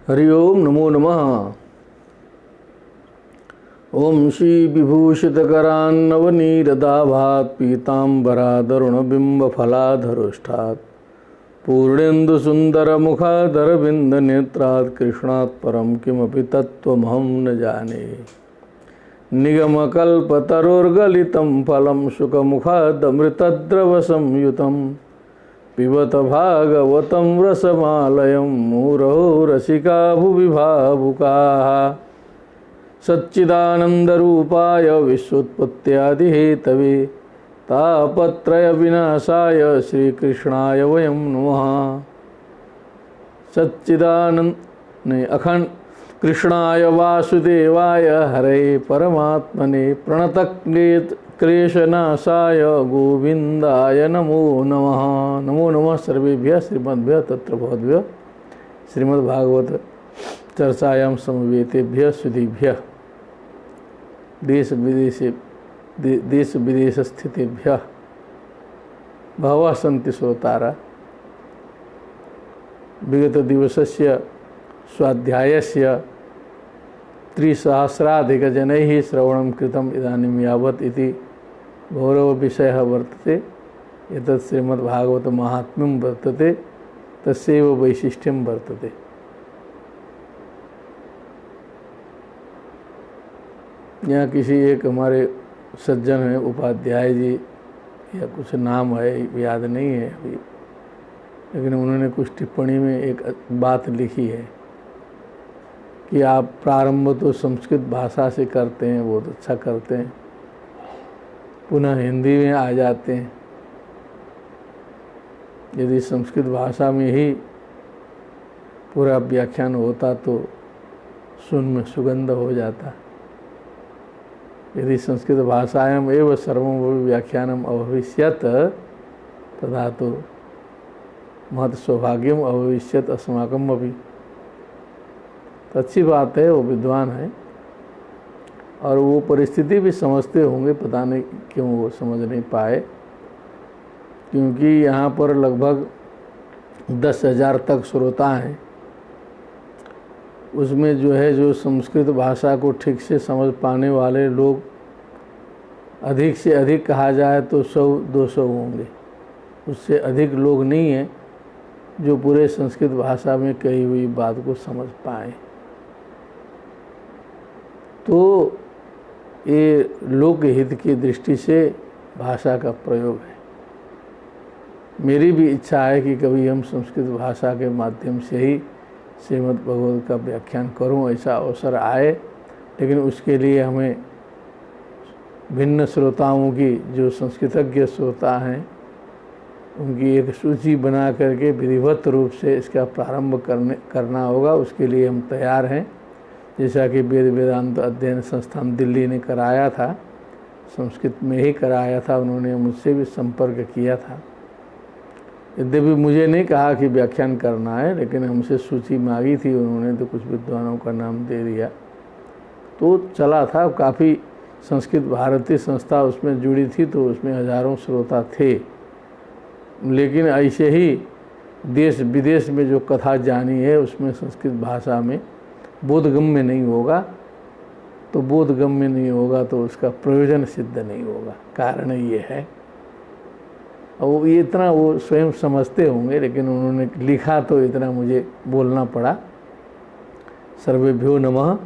हरि ओम नमो नमः। ओम श्री विभूषितकरान्नवनीरदाभात् पीताम्बरादरुणबिम्बफलाधरोष्ठात् पूर्णेन्दुसुन्दरमुखादरविन्दनेत्रात् कृष्णात् परं किमपि तत्त्वमहं न जाने। निगमकल्पतरोर्गलितं फलं शुकमुखादमृतद्रवसंयुतं पिबत भागवतं रसमालयं मुहुरहो रसिका भुवि भावुकाः। सच्चिदानन्दरूपाय विश्वोत्पत्त्यादिहेतवे तापत्रयविनाशाय श्रीकृष्णाय वयं नमः। अखंड कृष्णाय वासुदेवाय हरे परमात्मने प्रणतक्लेशनाशाय गोविंदाय नमो नमः। नमो नमः सर्वेभ्यः श्रीमद्भ्यः तत्र भवद्भ्यः श्रीमद्भागवत चर्चायां समवेतेभ्यः सुधीभ्यः देश विदेश स्थितेभ्यः बहवः सन्ति श्रोतारः। विगत दिवसस्य स्वाध्यायस्य 3,000+ श्रवणं कृतम् इदानीं यावत् इति गौरवविषयः वर्तते। एतत् श्रीमद्भागवत महात्म्यं वर्तते, तस्यैव वैशिष्ट्यं वर्तते। यहाँ किसी एक हमारे सज्जन हैं, उपाध्याय जी या कुछ नाम है, याद नहीं है अभी, लेकिन उन्होंने कुछ टिप्पणी में एक बात लिखी है कि आप प्रारंभ तो संस्कृत भाषा से करते हैं, बहुत अच्छा करते हैं, पुनः हिंदी में आ जाते हैं। यदि संस्कृत भाषा में ही पूरा व्याख्यान होता तो सुन में सुगंध हो जाता। यदि संस्कृत भाषायाम एव सर्वं व्याख्यानम अभविष्यत् तथा तो महत् सौभाग्यम अभविष्यत् अस्माकम अभी। तो अच्छी बात है, वो विद्वान है और वो परिस्थिति भी समझते होंगे, पता नहीं क्यों वो समझ नहीं पाए, क्योंकि यहाँ पर लगभग 10,000 तक श्रोता हैं। उसमें जो है, जो संस्कृत भाषा को ठीक से समझ पाने वाले लोग अधिक से अधिक कहा जाए तो 100-200 होंगे, उससे अधिक लोग नहीं हैं जो पूरे संस्कृत भाषा में कही हुई बात को समझ पाए। तो ये लोकहित की दृष्टि से भाषा का प्रयोग है। मेरी भी इच्छा है कि कभी हम संस्कृत भाषा के माध्यम से ही श्रीमद् भगवत का व्याख्यान करूं, ऐसा अवसर आए, लेकिन उसके लिए हमें भिन्न श्रोताओं की, जो संस्कृतज्ञ श्रोता हैं, उनकी एक सूची बना करके विधिवत रूप से इसका प्रारंभ करना होगा। उसके लिए हम तैयार हैं। जैसा कि वेद वेदांत अध्ययन संस्थान दिल्ली ने कराया था, संस्कृत में ही कराया था, उन्होंने मुझसे भी संपर्क किया था। यद्यपि मुझे नहीं कहा कि व्याख्यान करना है, लेकिन हमसे सूची मांगी थी उन्होंने, तो कुछ विद्वानों का नाम दे दिया, तो चला था। काफ़ी संस्कृत भारती संस्था उसमें जुड़ी थी, तो उसमें हज़ारों श्रोता थे। लेकिन ऐसे ही देश विदेश में जो कथा जानी है, उसमें संस्कृत भाषा में बोधगम्य नहीं होगा, तो बोधगम्य नहीं होगा तो उसका प्रयोजन सिद्ध नहीं होगा। कारण ये है, और ये इतना वो स्वयं समझते होंगे, लेकिन उन्होंने लिखा तो इतना मुझे बोलना पड़ा। सर्वेभ्यो नमः।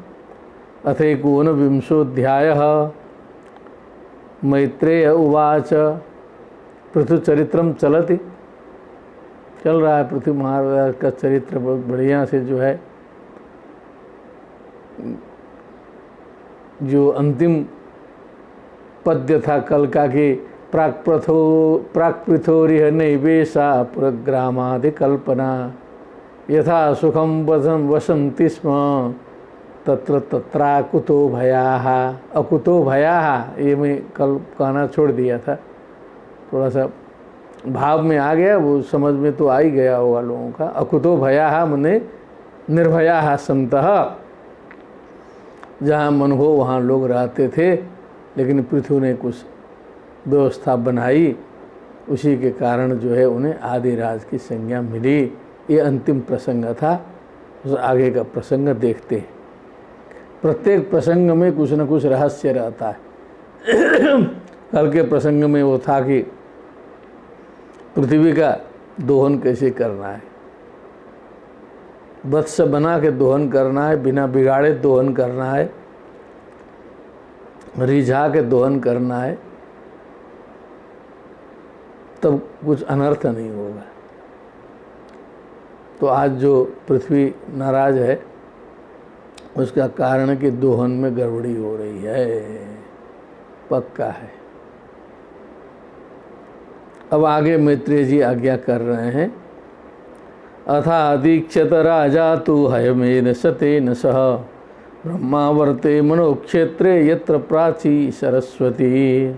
अथ एकोनविंशोऽध्यायः। मैत्रेय उवाच। पृथुचरित्रम चलति। चल रहा है पृथु महाराज का चरित्र, बहुत बढ़िया से जो है, जो अंतिम पद्य था कल का कि प्राक्पृथोरिह नैवेशा पुरग्रामादिकल्पना यथा सुखम वसन्ति स्म तत्र तत्राकुतो भयाः। अकुतो भयाः ये मैं कल कहना छोड़ दिया था, थोड़ा सा भाव में आ गया, वो समझ में तो आ ही गया होगा लोगों का। अकुतो भयाः मने निर्भयाः सन्तः, जहाँ मन हो वहाँ लोग रहते थे, लेकिन पृथु ने कुछ व्यवस्था बनाई, उसी के कारण जो है उन्हें आदिराज की संज्ञा मिली। ये अंतिम प्रसंग था। उस आगे का प्रसंग देखते हैं। प्रत्येक प्रसंग में कुछ न कुछ रहस्य रहता है। कल के प्रसंग में वो था कि पृथ्वी का दोहन कैसे करना है, वत्स बना के दोहन करना है, बिना बिगाड़े दोहन करना है, रिझा के दोहन करना है, तब कुछ अनर्थ नहीं होगा। तो आज जो पृथ्वी नाराज है उसका कारण कि दोहन में गड़बड़ी हो रही है, पक्का है। अब आगे मैत्रेय जी आज्ञा कर रहे हैं। अथा दीक्षत राजा तु हयमेन सतेन सह ब्रह्मावर्ते मनोक्षेत्रे यत्र प्राची सरस्वती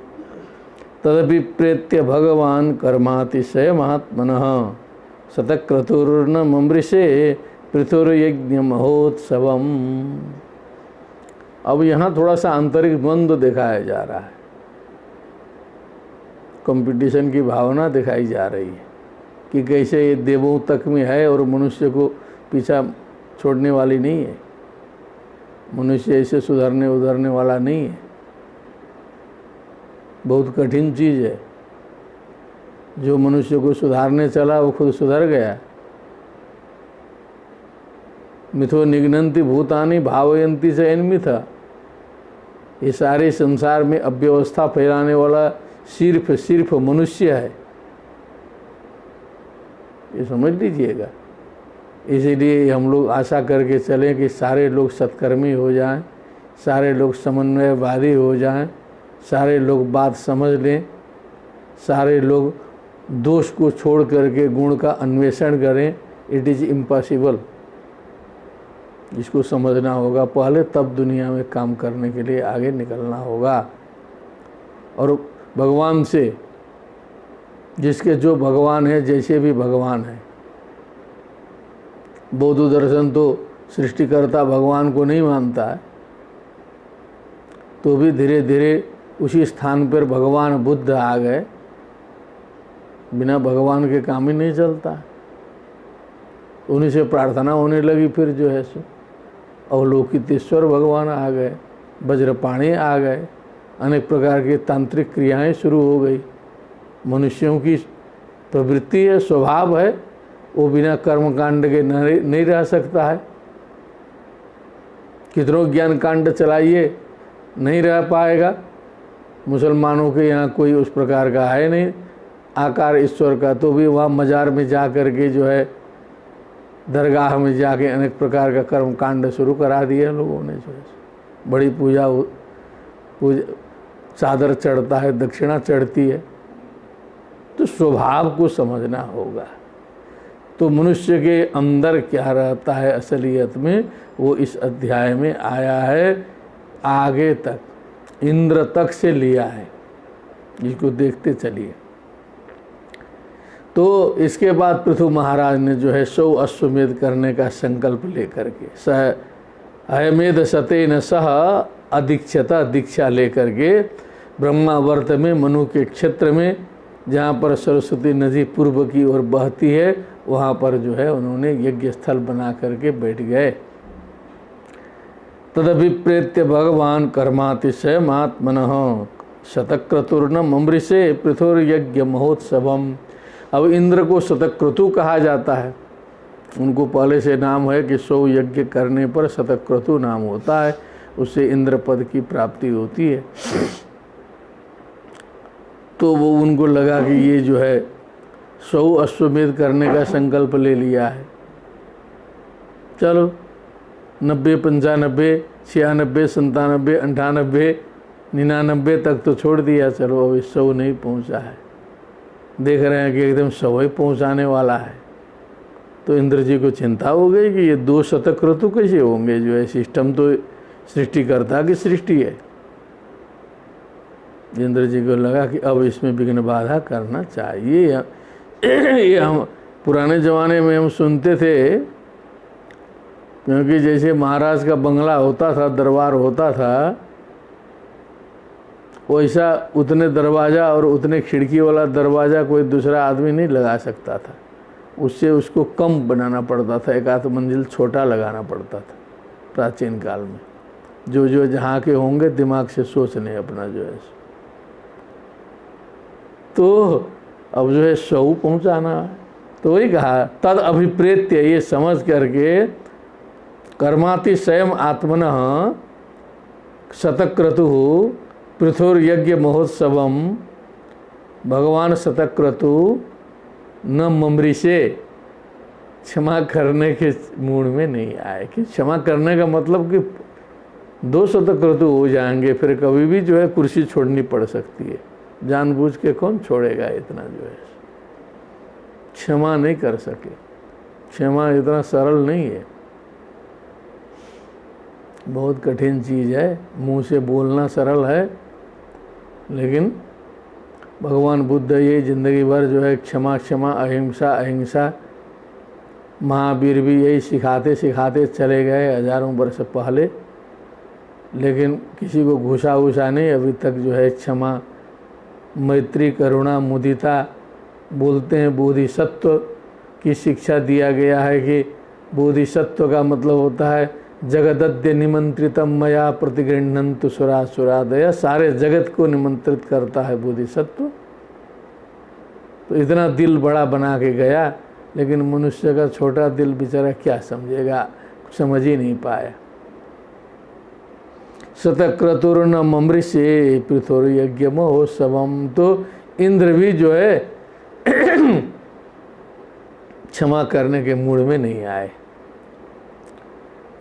तदभिप्रेत्य भगवान कर्मातिशय महात्मनः शतक्रतुर्नमृषे पृथुर्यज्ञ महोत्सवम। अब यहाँ थोड़ा सा आंतरिक द्वंद्व दिखाया जा रहा है, कंपटीशन की भावना दिखाई जा रही है कि कैसे ये देवों तक में है और मनुष्य को पीछा छोड़ने वाली नहीं है। मनुष्य ऐसे सुधरने उधरने वाला नहीं है, बहुत कठिन चीज़ है। जो मनुष्य को सुधारने चला वो खुद सुधर गया। मिथो निघ्नन्ति भूतानि भावयन्ति च यन्मिथा। ये सारे संसार में अव्यवस्था फैलाने वाला सिर्फ मनुष्य है, ये समझ लीजिएगा। इसीलिए हम लोग आशा करके चलें कि सारे लोग सत्कर्मी हो जाएं, सारे लोग समन्वयवादी हो जाएं, सारे लोग बात समझ लें, सारे लोग दोष को छोड़ करके गुण का अन्वेषण करें। It is impossible. इसको समझना होगा पहले, तब दुनिया में काम करने के लिए आगे निकलना होगा। और भगवान से, जिसके जो भगवान है, जैसे भी भगवान है, बौद्ध दर्शन तो सृष्टिकर्ता भगवान को नहीं मानता है, तो भी धीरे धीरे उसी स्थान पर भगवान बुद्ध आ गए। बिना भगवान के काम ही नहीं चलता। उन्हीं से प्रार्थना होने लगी। फिर जो है सो अवलोकितेश्वर भगवान आ गए, वज्रपाणी आ गए, अनेक प्रकार की तांत्रिक क्रियाएं शुरू हो गई। मनुष्यों की प्रवृत्ति है, स्वभाव है, वो बिना कर्म कांड के नहीं रह सकता है। कितनों ज्ञान कांड चलाइए, नहीं रह पाएगा। मुसलमानों के यहाँ कोई उस प्रकार का है नहीं आकार ईश्वर का, तो भी वहाँ मज़ार में जा कर के जो है, दरगाह में जाके अनेक प्रकार का कर्म कांड शुरू करा दिए लोगों ने। जो है बड़ी पूजा चादर चढ़ता है, दक्षिणा चढ़ती है। तो स्वभाव को समझना होगा। तो मनुष्य के अंदर क्या रहता है असलियत में, वो इस अध्याय में आया है। आगे तक इंद्र तक से लिया है, इसको देखते चलिए। तो इसके बाद पृथु महाराज ने जो है 100 अश्वमेध करने का संकल्प लेकर के हयमेध सतेन सह अदीक्षता दीक्षा लेकर के ब्रह्मावर्त में मनु के क्षेत्र में, जहाँ पर सरस्वती नदी पूर्व की ओर बहती है, वहाँ पर जो है उन्होंने यज्ञ स्थल बना करके बैठ गए। तदभिप्रेत्य भगवान कर्मातिशय महात्मनः शतक्रतुर्नमृषे पृथुर्यज्ञ महोत्सवम। अब इंद्र को शतक्रतु कहा जाता है। उनको पहले से नाम है कि 100 यज्ञ करने पर शतक्रतु नाम होता है, उससे इंद्र पद की प्राप्ति होती है। तो वो उनको लगा कि ये जो है 100 अश्वमेध करने का संकल्प ले लिया है, चलो 90, 95, 96, 97, 98, 99 तक तो छोड़ दिया, चलो अभी 100 नहीं पहुंचा है। देख रहे हैं कि एकदम 100 ही पहुंचाने वाला है। तो इंद्र जी को चिंता हो गई कि ये 2 शतक्रतु कैसे होंगे। जो है सिस्टम तो सृष्टिकर्ता की सृष्टि है। इंद्र जी को लगा कि अब इसमें विघ्न बाधा करना चाहिए। ये हम पुराने ज़माने में हम सुनते थे, क्योंकि जैसे महाराज का बंगला होता था, दरबार होता था, वैसा उतने दरवाज़ा और उतने खिड़की वाला दरवाज़ा कोई दूसरा आदमी नहीं लगा सकता था। उससे उसको कम बनाना पड़ता था, एक आध मंजिल छोटा लगाना पड़ता था प्राचीन काल में। जो जो जहाँ के होंगे दिमाग से सोचने अपना जो है, तो अब जो है 100 पहुँचाना है। तो वही कहा तद अभिप्रेत्य, ये समझ करके कर्मातिशयम आत्मनः शतक्रतु पृथुर्यज्ञ महोत्सवम, भगवान शतक्रतु न ममृषे, क्षमा करने के मूड में नहीं आए। कि क्षमा करने का मतलब कि 2 शतक्रतु हो जाएंगे, फिर कभी भी जो है कुर्सी छोड़नी पड़ सकती है। जानबूझ के कौन छोड़ेगा इतना जो है, क्षमा नहीं कर सके। क्षमा इतना सरल नहीं है, बहुत कठिन चीज़ है। मुंह से बोलना सरल है, लेकिन भगवान बुद्ध ये ज़िंदगी भर जो है क्षमा क्षमा अहिंसा अहिंसा, महावीर भी यही सिखाते सिखाते चले गए हजारों वर्ष पहले, लेकिन किसी को घुसा घुसा नहीं अभी तक जो है क्षमा मैत्री करुणा मुदिता बोलते हैं। बोधिसत्व की शिक्षा दिया गया है कि बोधिसत्व का मतलब होता है जगदद्य निमंत्रितम मया प्रतिगृह्णन्तु सुरासुरादय, सारे जगत को निमंत्रित करता है बोधिसत्व। तो इतना दिल बड़ा बना के गया, लेकिन मनुष्य का छोटा दिल बेचारा क्या समझेगा, समझ ही नहीं पाया। शतक्रतुर्न ममृषे पृथुर्यज्ञ महोत्सवम, तो इंद्र भी जो है क्षमा करने के मूड में नहीं आए।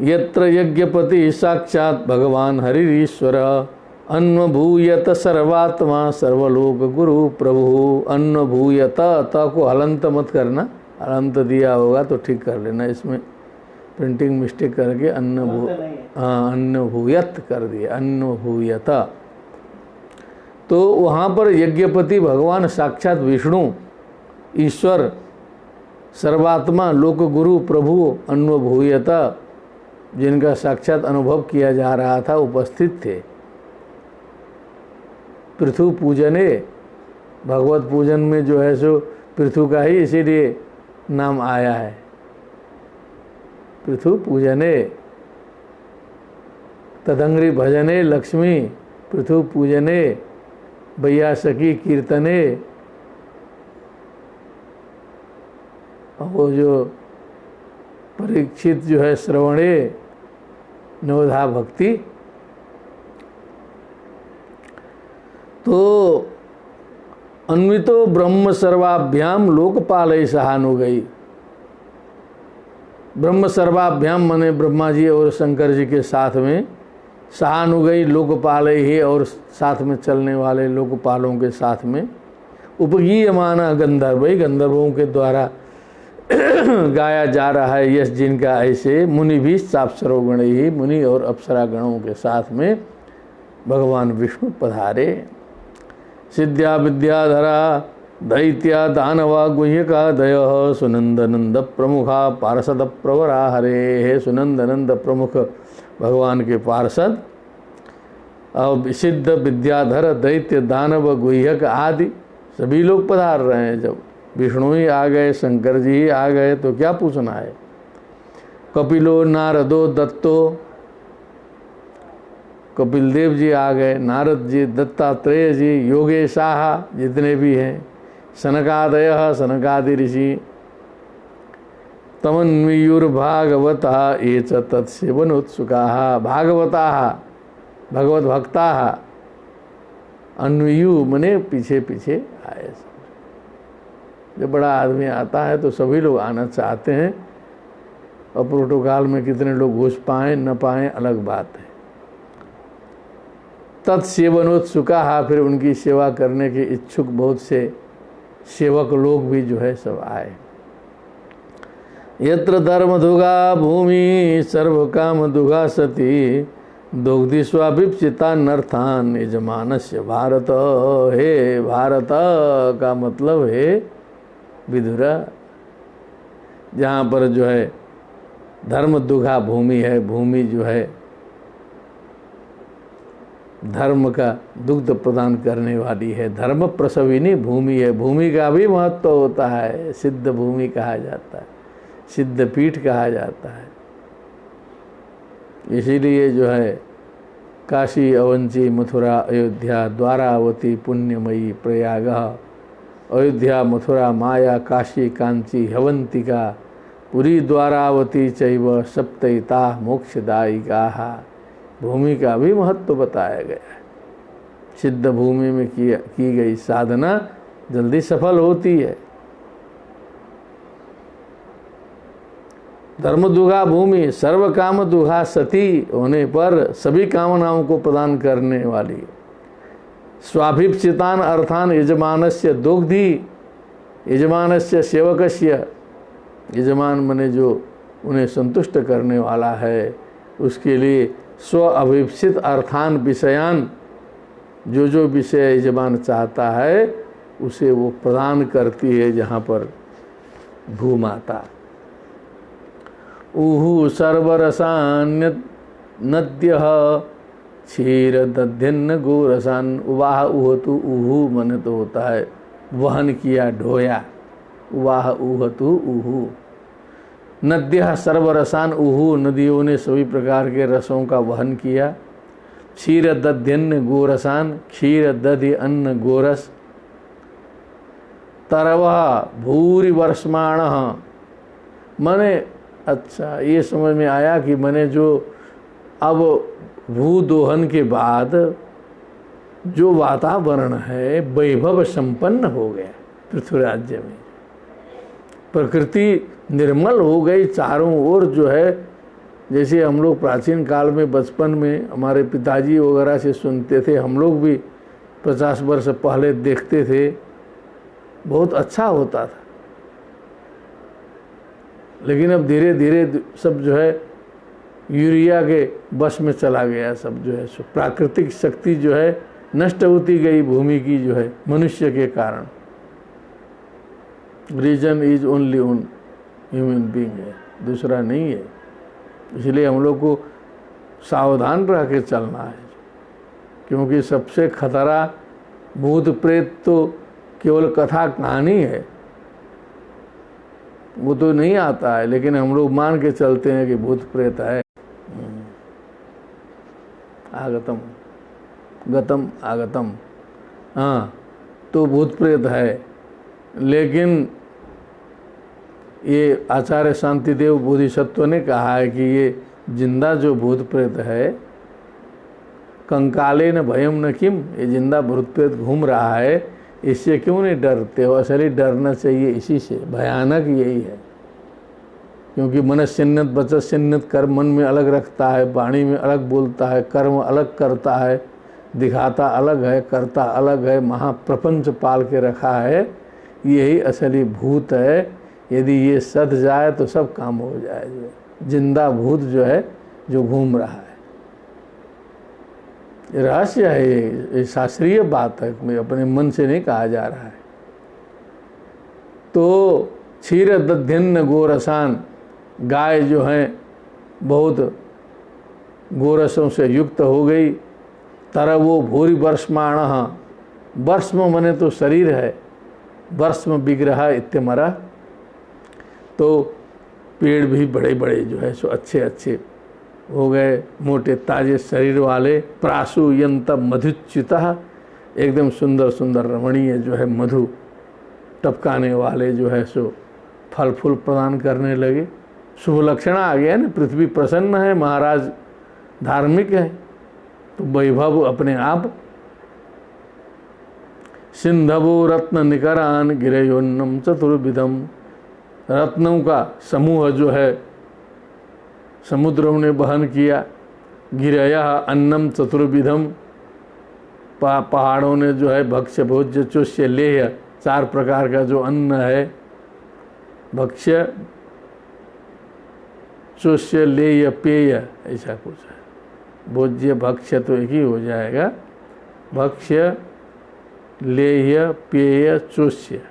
यत्र यज्ञपति साक्षात भगवान हरिश्वर, अन्वभूयत सर्वात्मा सर्वलोक गुरु प्रभु। अन्वभूयत, त को हलंत मत करना, हलंत दिया होगा तो ठीक कर लेना, इसमें प्रिंटिंग मिस्टेक करके अन्नभूयत कर दिया, अन्नभूयत। तो वहाँ पर यज्ञपति भगवान साक्षात विष्णु ईश्वर सर्वात्मा लोक गुरु प्रभु अन्वभूयत, जिनका साक्षात अनुभव किया जा रहा था, उपस्थित थे। पृथु पूजने, भगवत पूजन में जो है सो पृथु का ही इसीलिए नाम आया है, पृथु पूजने। तदंग्री भजने लक्ष्मी, पृथु पूजने वैयासकी कीर्तने। वो जो परीक्षित जो है श्रवणे नवधा भक्ति। तो अन्वितो ब्रह्म सर्वाभ्याम लोकपाल सहानुगई। ब्रह्म सर्वाभ्याम माने ब्रह्मा जी और शंकर जी के साथ में, सहानुगई लोकपाल ही, और साथ में चलने वाले लोकपालों के साथ में। उपगीयमाना गंधर्व, गंधर्वों के द्वारा गाया जा रहा है यश जिनका ऐसे। मुनि भी साप्सरोगण ही, मुनि और अप्सरा गणों के साथ में भगवान विष्णु पधारे। सिद्ध्या विद्याधरा दैत्या दानवा गुह्यका दय, सुनंदनंद प्रमुखा पार्षद प्रवरा हरे। हे सुनंदनंद प्रमुख भगवान के पार्षद, अब सिद्ध विद्याधर दैत्य दानव गुह्यक आदि सभी लोग पधार रहे हैं। जब विष्णु ही आ गए, शंकर जी ही आ गए, तो क्या पूछना है। कपिलो नारदो दत्तो, कपिल देव जी आ गए, नारद जी, दत्तात्रेय जी, योगेशाह जितने भी हैं, सनकादय सनकादि ऋषि। तमन्वीयुर्भागवता ये च तत्सेवनोत्सुकाः, भागवताः भगवत भक्ताः, अन्वीयु मने पीछे पीछे आए। जब बड़ा आदमी आता है तो सभी लोग आना चाहते हैं, और प्रोटोकॉल में कितने लोग घुस पाएँ न पाएँ अलग बात है। तत्सेवनोत्सुका, फिर उनकी सेवा करने के इच्छुक बहुत से सेवक लोग भी जो है सब आए। यत्र धर्म दुगा भूमि सर्व काम दुगा सती, दुग्धि स्वाभिप्सिता नर्थान यजमानस्य भारत। हे भारत का मतलब है विदुरा, जहाँ पर जो है धर्म दुगा भूमि है, भूमि जो है धर्म का दुग्ध प्रदान करने वाली है, धर्म प्रसविनी भूमि है। भूमि का भी महत्व होता है, सिद्ध भूमि कहा जाता है, सिद्ध पीठ कहा जाता है। इसीलिए जो है काशी, अवंती, मथुरा, अयोध्या, द्वारावती, पुण्यमयी, प्रयाग, अयोध्या, मथुरा, माया, काशी, कांची, हवंतिका, पुरी, द्वारावती चैव सप्तैता मोक्षदायिका। भूमि का भी महत्व बताया गया है। सिद्ध भूमि में की गई साधना जल्दी सफल होती है। धर्म दुगा भूमि, सर्व काम दुगा सती होने पर सभी कामनाओं को प्रदान करने वाली। स्वाभिप्सितान अर्थान यजमानस्य दोग्धी, यजमानस्य सेवकस्य, यजमान मने जो उन्हें संतुष्ट करने वाला है उसके लिए स्व अभिप्सित अर्थान विषयान, जो विषय यजमान चाहता है उसे वो प्रदान करती है। जहाँ पर भूमाता ऊहु सर्वरसान्य नद्य क्षीर दध्यन्न गोरसान। उवाह उहतु, ऊहु मन तो होता है वहन किया, ढोया। उवाह उहतु ऊहु। नद्य सर्वरसान, ऊहु नदियों ने सभी प्रकार के रसों का वहन किया। क्षीर दध्यन्न गोरसान, क्षीर दधि अन्न गोरस। तरवः भूरि वर्षमाण, मने अच्छा ये समझ में आया कि मैंने जो अब भू दोहन के बाद जो वातावरण है वैभव संपन्न हो गया पृथ्वी राज्य में, प्रकृति निर्मल हो गई चारों ओर। जो है जैसे हम लोग प्राचीन काल में बचपन में हमारे पिताजी वगैरह से सुनते थे, हम लोग भी 50 वर्ष पहले देखते थे, बहुत अच्छा होता था। लेकिन अब धीरे धीरे सब जो है यूरिया के बस में चला गया। सब जो है प्राकृतिक शक्ति जो है नष्ट होती गई भूमि की, जो है मनुष्य के कारण। Reason is only on human being है, दूसरा नहीं है। इसलिए हम लोग को सावधान रह के चलना है, क्योंकि सबसे खतरा भूत प्रेत तो केवल कथा कहानी है, वो तो नहीं आता है, लेकिन हम लोग मान के चलते हैं कि भूत प्रेत है। आगतम गतम आगतम, हाँ तो भूत प्रेत है। लेकिन ये आचार्य शांतिदेव बोधिसत्व ने कहा है कि ये जिंदा जो भूत प्रेत है, कंकाले न भयम न किम, ये जिंदा भूत प्रेत घूम रहा है, इससे क्यों नहीं डरते हो? असली डरना चाहिए इसी से, भयानक यही है। क्योंकि मनस्यन्नत वचस्यन्नत, कर्म मन में अलग रखता है, वाणी में अलग बोलता है, कर्म अलग करता है, दिखाता अलग है, करता अलग है, महाप्रपंच पाल के रखा है। यही असली भूत है। यदि ये सध जाए तो सब काम हो जाए। जो जिंदा भूत जो है जो घूम रहा है, ये रहस्य है, ये शास्त्रीय बात है, मैं अपने मन से नहीं कहा जा रहा है। तो क्षीर दध्यन्न गोरसान, गाय जो है बहुत गोरसों से युक्त हो गई। तरवो भूरि वर्षमाण, वर्ष्म मने तो शरीर है, वर्ष्म विग्रह इत्यमरा, तो पेड़ भी बड़े बड़े जो है सो अच्छे अच्छे हो गए, मोटे ताजे शरीर वाले। प्रासु यंत मधुच्युता, एकदम सुंदर सुंदर रमणीय जो है मधु टपकाने वाले जो है सो फल फूल प्रदान करने लगे। शुभ लक्षण आ गया ना, पृथ्वी प्रसन्न है, महाराज धार्मिक है, तो वैभव अपने आप। सिंधवो रत्न निकरान गिरयोन्नम चतुर्विधम, रत्नों का समूह जो है समुद्रों ने वहन किया। गिरया अन्नम चतुर्विधम, पहाड़ों ने जो है भक्ष्य भोज्य चोष्य लेह्य, 4 प्रकार का जो अन्न है, भक्ष्य चोष्य लेह्य पेय, ऐसा कुछ है। भोज्य भक्ष्य तो एक ही हो जाएगा, भक्ष्य लेह्य पेय चोष्य।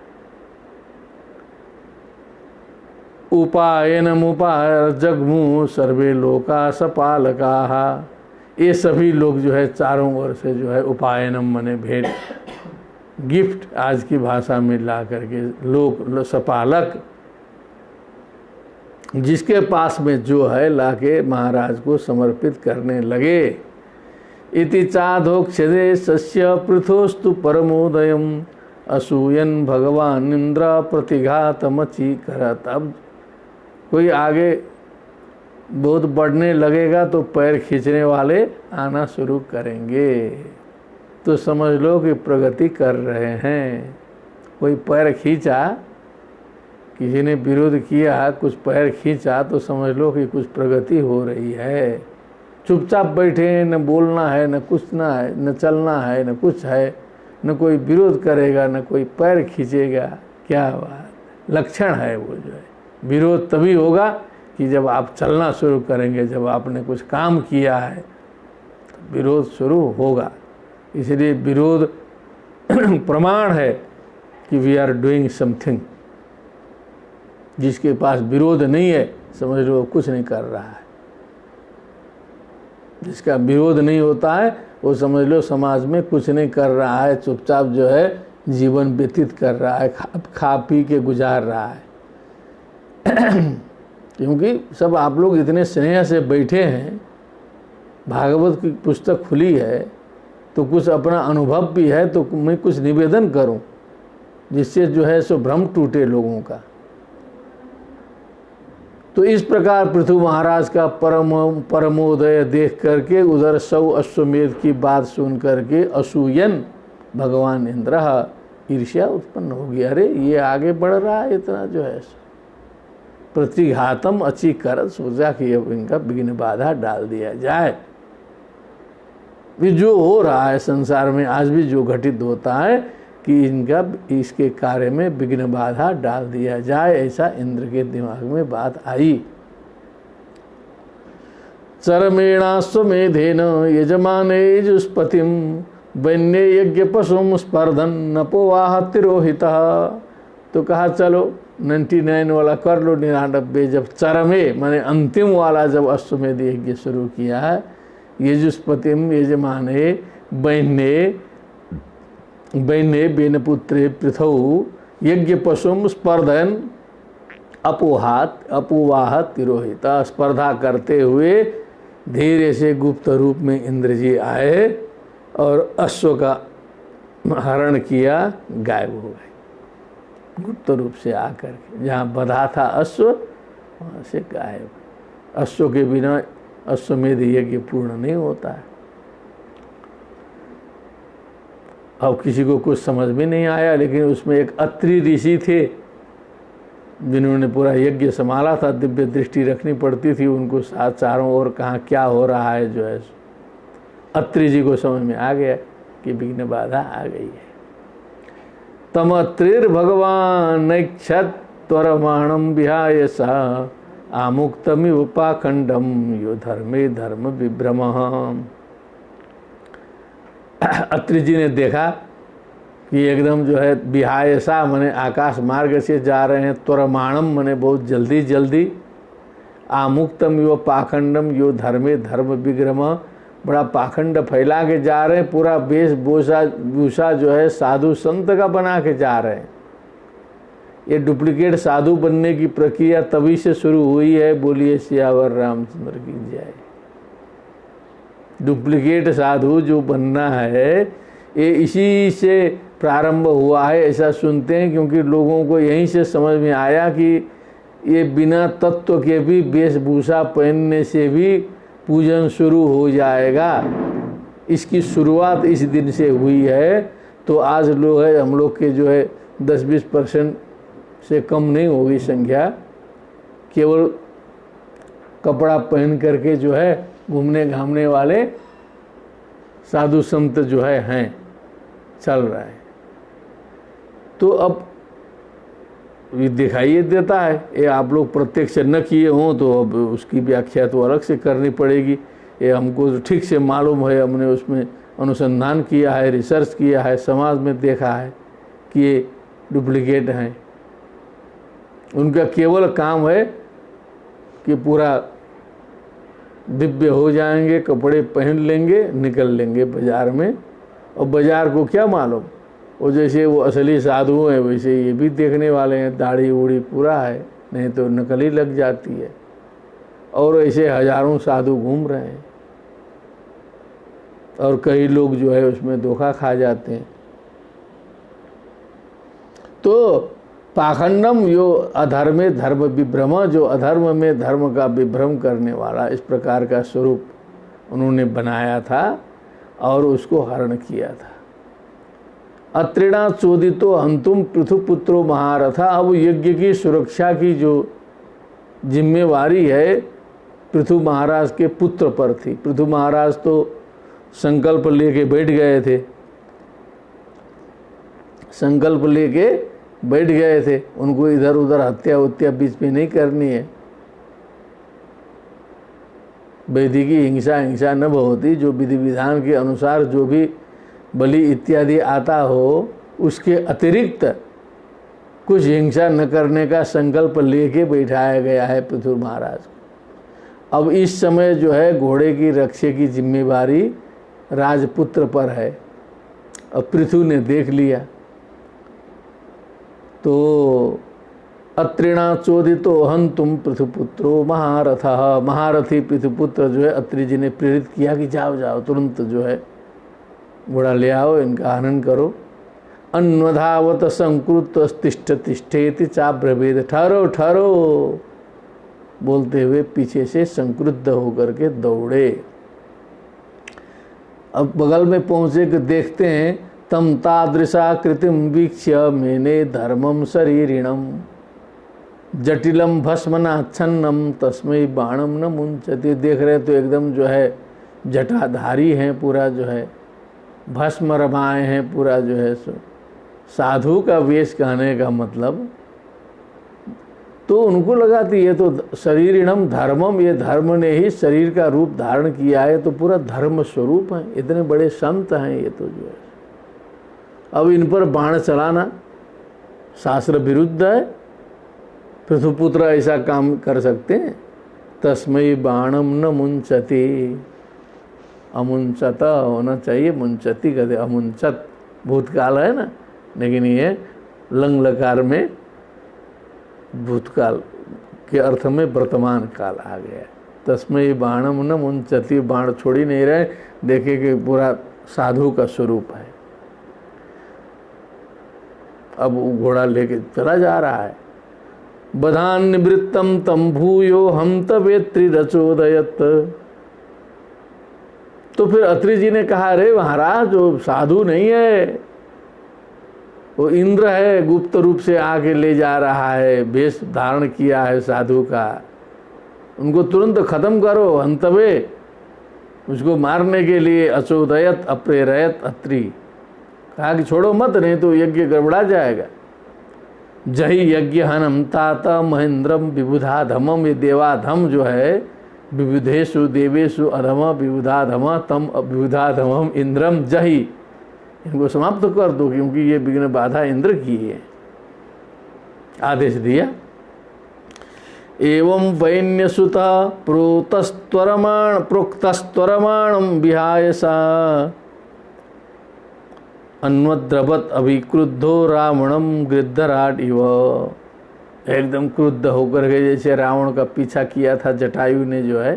उपायनमुपाय जगमु सर्वे लोका सपालकाः, ये सभी लोग जो है चारों ओर से जो है उपायनम माने भेंट, गिफ्ट आज की भाषा में ला करके लोग सपालक जिसके पास में जो है लाके महाराज को समर्पित करने लगे। इति चाधोक्षदे सस्य पृथोस्तु परमोदयम असूयन भगवान इंद्र प्रतिघातमचि करत। अब कोई आगे बहुत बढ़ने लगेगा तो पैर खींचने वाले आना शुरू करेंगे, तो समझ लो कि प्रगति कर रहे हैं। कोई पैर खींचा, किसी ने विरोध किया, कुछ पैर खींचा, तो समझ लो कि कुछ प्रगति हो रही है। चुपचाप बैठे, न बोलना है, न कुछ ना है, न चलना है, न कुछ है, न कोई विरोध करेगा, न कोई पैर खींचेगा, क्या बात, लक्षण है वो जो है। विरोध तभी होगा कि जब आप चलना शुरू करेंगे, जब आपने कुछ काम किया है तो विरोध शुरू होगा। इसलिए विरोध प्रमाण है कि वी आर डूइंग समथिंग। जिसके पास विरोध नहीं है समझ लो कुछ नहीं कर रहा है। जिसका विरोध नहीं होता है वो समझ लो समाज में कुछ नहीं कर रहा है, चुपचाप जो है जीवन व्यतीत कर रहा है, खा पी के गुजार रहा है। क्योंकि सब आप लोग इतने स्नेह से बैठे हैं, भागवत की पुस्तक खुली है, तो कुछ अपना अनुभव भी है, तो मैं कुछ निवेदन करूं जिससे जो है सो भ्रम टूटे लोगों का। तो इस प्रकार पृथु महाराज का परमोदय देख करके उधर सौ अश्वमेध की बात सुन करके असूयन भगवान इंद्र ईर्ष्या उत्पन्न हो गया। अरे ये आगे बढ़ रहा है इतना जो है, प्रतिघातम अच्छी कर सोचा कि अब इनका विघ्न बाधा डाल दिया जाए। ये जो हो रहा है संसार में आज भी जो घटित होता है कि इनका इसके कार्य में विघ्न बाधा डाल दिया जाए, ऐसा इंद्र के दिमाग में बात आई। चरमेणाश्वमेधेन यजमाने जुष्पतिम वन्य यज्ञ पशुम स्पर्धन नपोवाह तिरोहितः। तो कहा चलो 99 वाला कर लो 99। जब चरमे माने अंतिम वाला जब अश्वमेध यज्ञ शुरू किया है, यजुष्पतिम यजमाने वैन्य बेनपुत्रे पृथौ यज्ञ पशुम स्पर्धन अपोवाह तिरोहिता। स्पर्धा करते हुए धीरे से गुप्त रूप में इंद्र जी आए और अश्व का हरण किया, गायब हो गए गुप्त रूप से आकर के। जहाँ बधा था अश्व वहाँ से गायब। अश्व के बिना अश्वमेध यज्ञ पूर्ण नहीं होता है। अब किसी को कुछ समझ में नहीं आया, लेकिन उसमें एक अत्रि ऋषि थे जिन्होंने पूरा यज्ञ संभाला था, दिव्य दृष्टि रखनी पड़ती थी उनको साथ चारों ओर कहाँ क्या हो रहा है जो है। अत्रि जी को समझ में आ गया कि विघ्न बाधा आ गई है। तम अत्रिर भगवान नैक्षत त्वरमाणम विहाय सा आमुक्तमिव पाखंडम यो धर्मे धर्म विभ्रम। अत्रि जी ने देखा कि एकदम जो है विहायसा माने आकाश मार्ग से जा रहे हैं, त्वरमाणम माने बहुत जल्दी जल्दी, आमुक्तम यो पाखंडम यो धर्मे धर्म विग्रम, बड़ा पाखंड फैला के जा रहे हैं। पूरा वेशभूषा जो है साधु संत का बना के जा रहे हैं। ये डुप्लीकेट साधु बनने की प्रक्रिया तभी से शुरू हुई है। बोलिए सियावर रामचंद्र की जय। डुप्लीकेट साधु जो बनना है ये इसी से प्रारंभ हुआ है, ऐसा सुनते हैं, क्योंकि लोगों को यहीं से समझ में आया कि ये बिना तत्व के भी वेशभूषा पहनने से भी पूजन शुरू हो जाएगा। इसकी शुरुआत इस दिन से हुई है। तो आज लोग है, हम लोग के जो है 10-20% से कम नहीं होगी संख्या, केवल कपड़ा पहन करके जो है घूमने घामने वाले साधु संत जो है हैं, चल रहे हैं। तो अब ये दिखाई देता है, ये आप लोग प्रत्यक्ष न किए हों तो अब उसकी व्याख्या तो अलग से करनी पड़ेगी। ये हमको तो ठीक से मालूम है, हमने उसमें अनुसंधान किया है, रिसर्च किया है, समाज में देखा है कि ये डुप्लीकेट हैं। उनका केवल काम है कि पूरा दिव्य हो जाएंगे, कपड़े पहन लेंगे, निकल लेंगे बाजार में। और बाजार को क्या मालूम, वो जैसे वो असली साधु हैं वैसे ये भी देखने वाले हैं, दाढ़ी उड़ी पूरा है, नहीं तो नकली लग जाती है। और ऐसे हजारों साधु घूम रहे हैं और कई लोग जो है उसमें धोखा खा जाते हैं। तो पाखंडम यो अधर्मे धर्म विभ्रम, जो अधर्म में धर्म का विभ्रम करने वाला, इस प्रकार का स्वरूप उन्होंने बनाया था और उसको हरण किया था। अत्रिणा चोदितो हंतुम पृथुपुत्रो महारथा। अब यज्ञ की सुरक्षा की जो जिम्मेवारी है पृथु महाराज के पुत्र पर थी। पृथु महाराज तो संकल्प लेके बैठ गए थे, संकल्प लेके बैठ गए थे, उनको इधर उधर हत्या उत्या बीच में नहीं करनी है। वैदिकी हिंसा न होती, जो विधि विधान के अनुसार जो भी बलि इत्यादि आता हो उसके अतिरिक्त कुछ हिंसा न करने का संकल्प लेके बैठाया गया है पृथु महाराज को। अब इस समय जो है घोड़े की रक्षा की जिम्मेवारी राजपुत्र पर है। अब पृथु ने देख लिया तो अत्रिणा चोदितो हंतुम पृथुपुत्रो महारथः। महारथी पृथुपुत्र जो है अत्रि जी ने प्रेरित किया कि जाओ जाओ तुरंत जो है घोड़ा ले आओ, इनका हनन करो। अन्वधावत संकृत तिष्ठ तिष्ठेति चाब्रवेद। ठहरो ठहरो बोलते हुए पीछे से संक्रुद्ध होकर के दौड़े। अब बगल में पहुंचे कि देखते हैं तम तादृशा कृतिम वीक्ष्य मेने धर्मम शरीरिणम जटिलम भस्मनाच्छन्नम तस्मै बाणम न मुंचति। देख रहे तो एकदम जो है जटाधारी हैं, पूरा जो है भस्म रमाए हैं, पूरा जो है साधु का वेश कहने का मतलब। तो उनको लगा कि ये तो शरीरिणम धर्मम, ये धर्म ने ही शरीर का रूप धारण किया है, तो पूरा धर्म स्वरूप है, इतने बड़े संत हैं ये तो जो है। अब इन पर बाण चलाना शास्त्र विरुद्ध है। पृथुपुत्र ऐसा काम कर सकते हैं? तस्मै बाणम न मुंचति। अमुंचत होना चाहिए, मुंचति कहते, अमुंचत भूतकाल है ना, लेकिन ये लंग लकार में भूतकाल के अर्थ में वर्तमान काल आ गया। तस्मै बाणम न मुंचति, बाण छोड़ ही नहीं रहे, देखे कि पूरा साधु का स्वरूप है। अब घोड़ा लेके चला जा रहा है। बधान निवृत्तम तम भूयो हम तवेत्री रचोदयत। तो फिर अत्रि जी ने कहा, अरे महाराज जो साधु नहीं है, वो इंद्र है, गुप्त रूप से आके ले जा रहा है, वेश धारण किया है साधु का, उनको तुरंत खत्म करो। हंतवे, उसको मारने के लिए अचोदयत अप्रेरयत अत्रि, कहा कि छोड़ो मत, नहीं तो यज्ञ गड़बड़ा जाएगा। जही यज्ञ हनम तात महेंद्रम विबुधाधमम। ये देवाधम जो है, विबुधेषु देवेषु अधम विबुधाधम तम विबुधाधमम इंद्रम जही, इनको समाप्त कर दो, क्योंकि ये विघ्न बाधा इंद्र की है, आदेश दिया। एवं वैन्यसुत प्रोक्तस्त्वरमाणम विहाय सा अन्वद्रवत अभिक्रुद्धो रावणम गृद्धराट इव। एकदम क्रुद्ध होकर के, जैसे रावण का पीछा किया था जटायु ने जो है,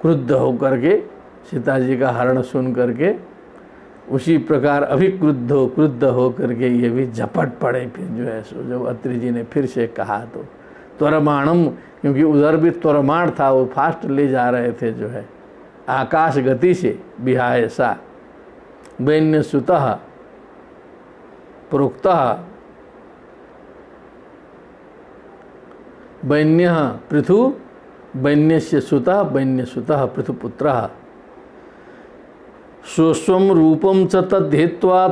क्रुद्ध होकर के सीता जी का हरण सुन करके, उसी प्रकार क्रुद्ध होकर के ये भी झपट पड़े। फिर जो है सो जब अत्रि जी ने फिर से कहा तो त्वरमाणम, क्योंकि उधर भी त्वरमाण था, वो फास्ट ले जा रहे थे जो है आकाश गति से। विहाय सा वैन्यसुतः प्रोक्तः वैन्यः पृथु वैन्यस्य सुतः वैन्यसुतः पृथुपुत्रः स्वस्वं रूपं च तद्धित्वा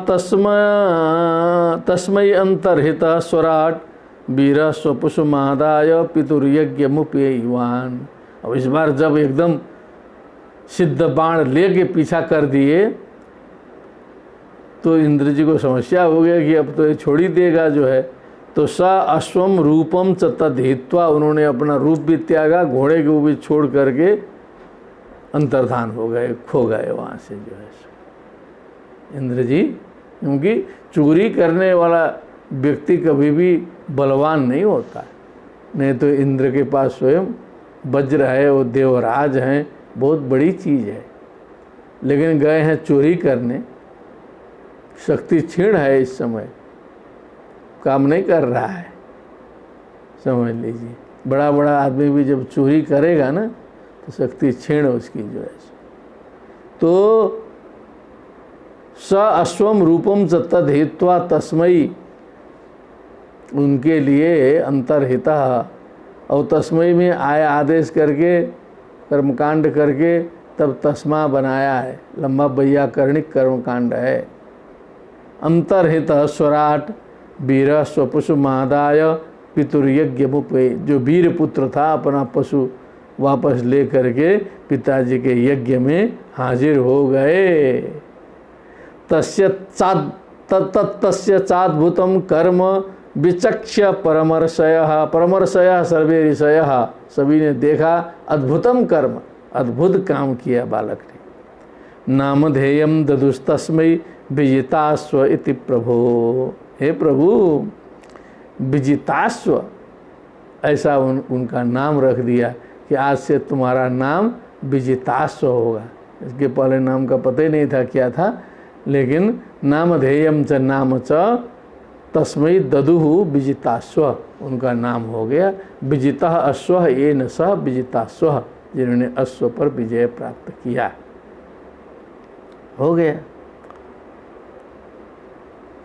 तस्मै अंतर्हितः स्वराट वीर स्वपुषमादाय पितुर्यज्ञमुपेयवान। अब इस बार जब एकदम सिद्ध बाण लेके पीछा कर दिए तो इंद्र जी को समस्या हो गया कि अब तो ये छोड़ ही देगा जो है। तो स अश्वम रूपम च तद्धित्वा, उन्होंने अपना रूप भी त्यागा, घोड़े को भी छोड़ करके अंतर्धान हो गए, खो गए वहाँ से जो है इंद्र जी। क्योंकि चोरी करने वाला व्यक्ति कभी भी बलवान नहीं होता, नहीं तो इंद्र के पास स्वयं वज्र है, वो देवराज हैं, बहुत बड़ी चीज़ है, लेकिन गए हैं चोरी करने। शक्ति क्षीण है, इस समय काम नहीं कर रहा है, समझ लीजिए। बड़ा बड़ा आदमी भी जब चोरी करेगा ना तो शक्ति क्षीण उसकी जो है। तो स अश्वम रूपम च तद हित्वा तस्मयी, उनके लिए अंतर्हिता, और तस्मयी में आया आदेश करके, कर्मकांड करके तब तस्मा बनाया है, लंबा वैयाकरणिक कर्मकांड है। अंतर्हित स्वराट वीर स्वपशु महादाय पितुर्यज्ञ मुपे, जो वीर पुत्र था अपना पशु वापस ले करके पिताजी के यज्ञ में हाजिर हो गए। तस्य चाद्भुतम कर्म विचक्ष्य परमर्षयः, परमर्षयः सर्वे ऋषयः, सभी ने देखा अद्भुतम कर्म, अद्भुत काम किया बालक ने। नामधेयम ददुस्तस्मै विजितास्व इति प्रभो, हे प्रभु विजितास्व, ऐसा उनका नाम रख दिया कि आज से तुम्हारा नाम विजितास्व होगा। इसके पहले नाम का पता ही नहीं था क्या था, लेकिन नामधेयम च नाम च तस्मै ददुहु विजितास्व, उनका नाम हो गया। विजितः अश्व येन सह विजितास्व, जिन्होंने अश्व पर विजय प्राप्त किया, हो गया।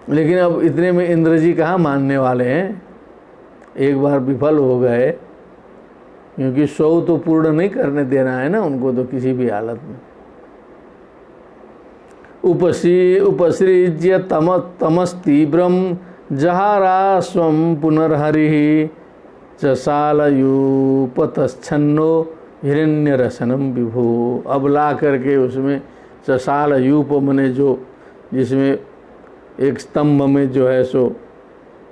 लेकिन अब इतने में इंद्र जी कहाँ मानने वाले हैं, एक बार विफल हो गए, क्योंकि 100 तो पूर्ण नहीं करने देना है ना उनको तो किसी भी हालत में। उपसृज्य तमस्तीव्रम जहारास्वम पुनर्हरि चसालयूपतश्छन्नो हिरण्यरसनम विभो। अब ला करके उसमें चसालयूप मने जो, जिसमें एक स्तंभ में जो है सो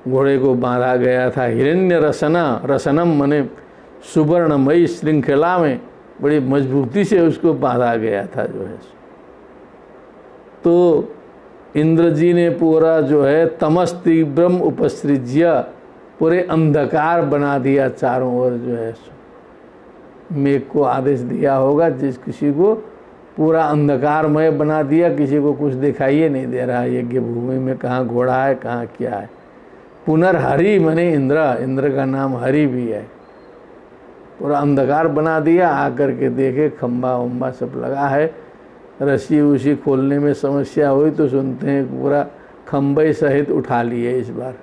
घोड़े को बांधा गया था, हिरण्य रसना, रसनम मने सुवर्णमयी श्रृंखला में बड़ी मजबूती से उसको बांधा गया था जो है। तो इंद्र जी ने पूरा जो है तमस्तीव्रम उपसृज्य, पूरे अंधकार बना दिया चारों ओर जो है। मेघ को आदेश दिया होगा, जिस किसी को पूरा अंधकारमय बना दिया, किसी को कुछ दिखाई नहीं दे रहा यज्ञ भूमि में, कहाँ घोड़ा है कहाँ क्या है। पुनर्हरि मने इंद्र, इंद्र का नाम हरि भी है। पूरा अंधकार बना दिया, आकर के देखे खंबा वम्बा सब लगा है, रस्सी उसी खोलने में समस्या हुई तो सुनते हैं पूरा खंबे सहित उठा लिए इस बार,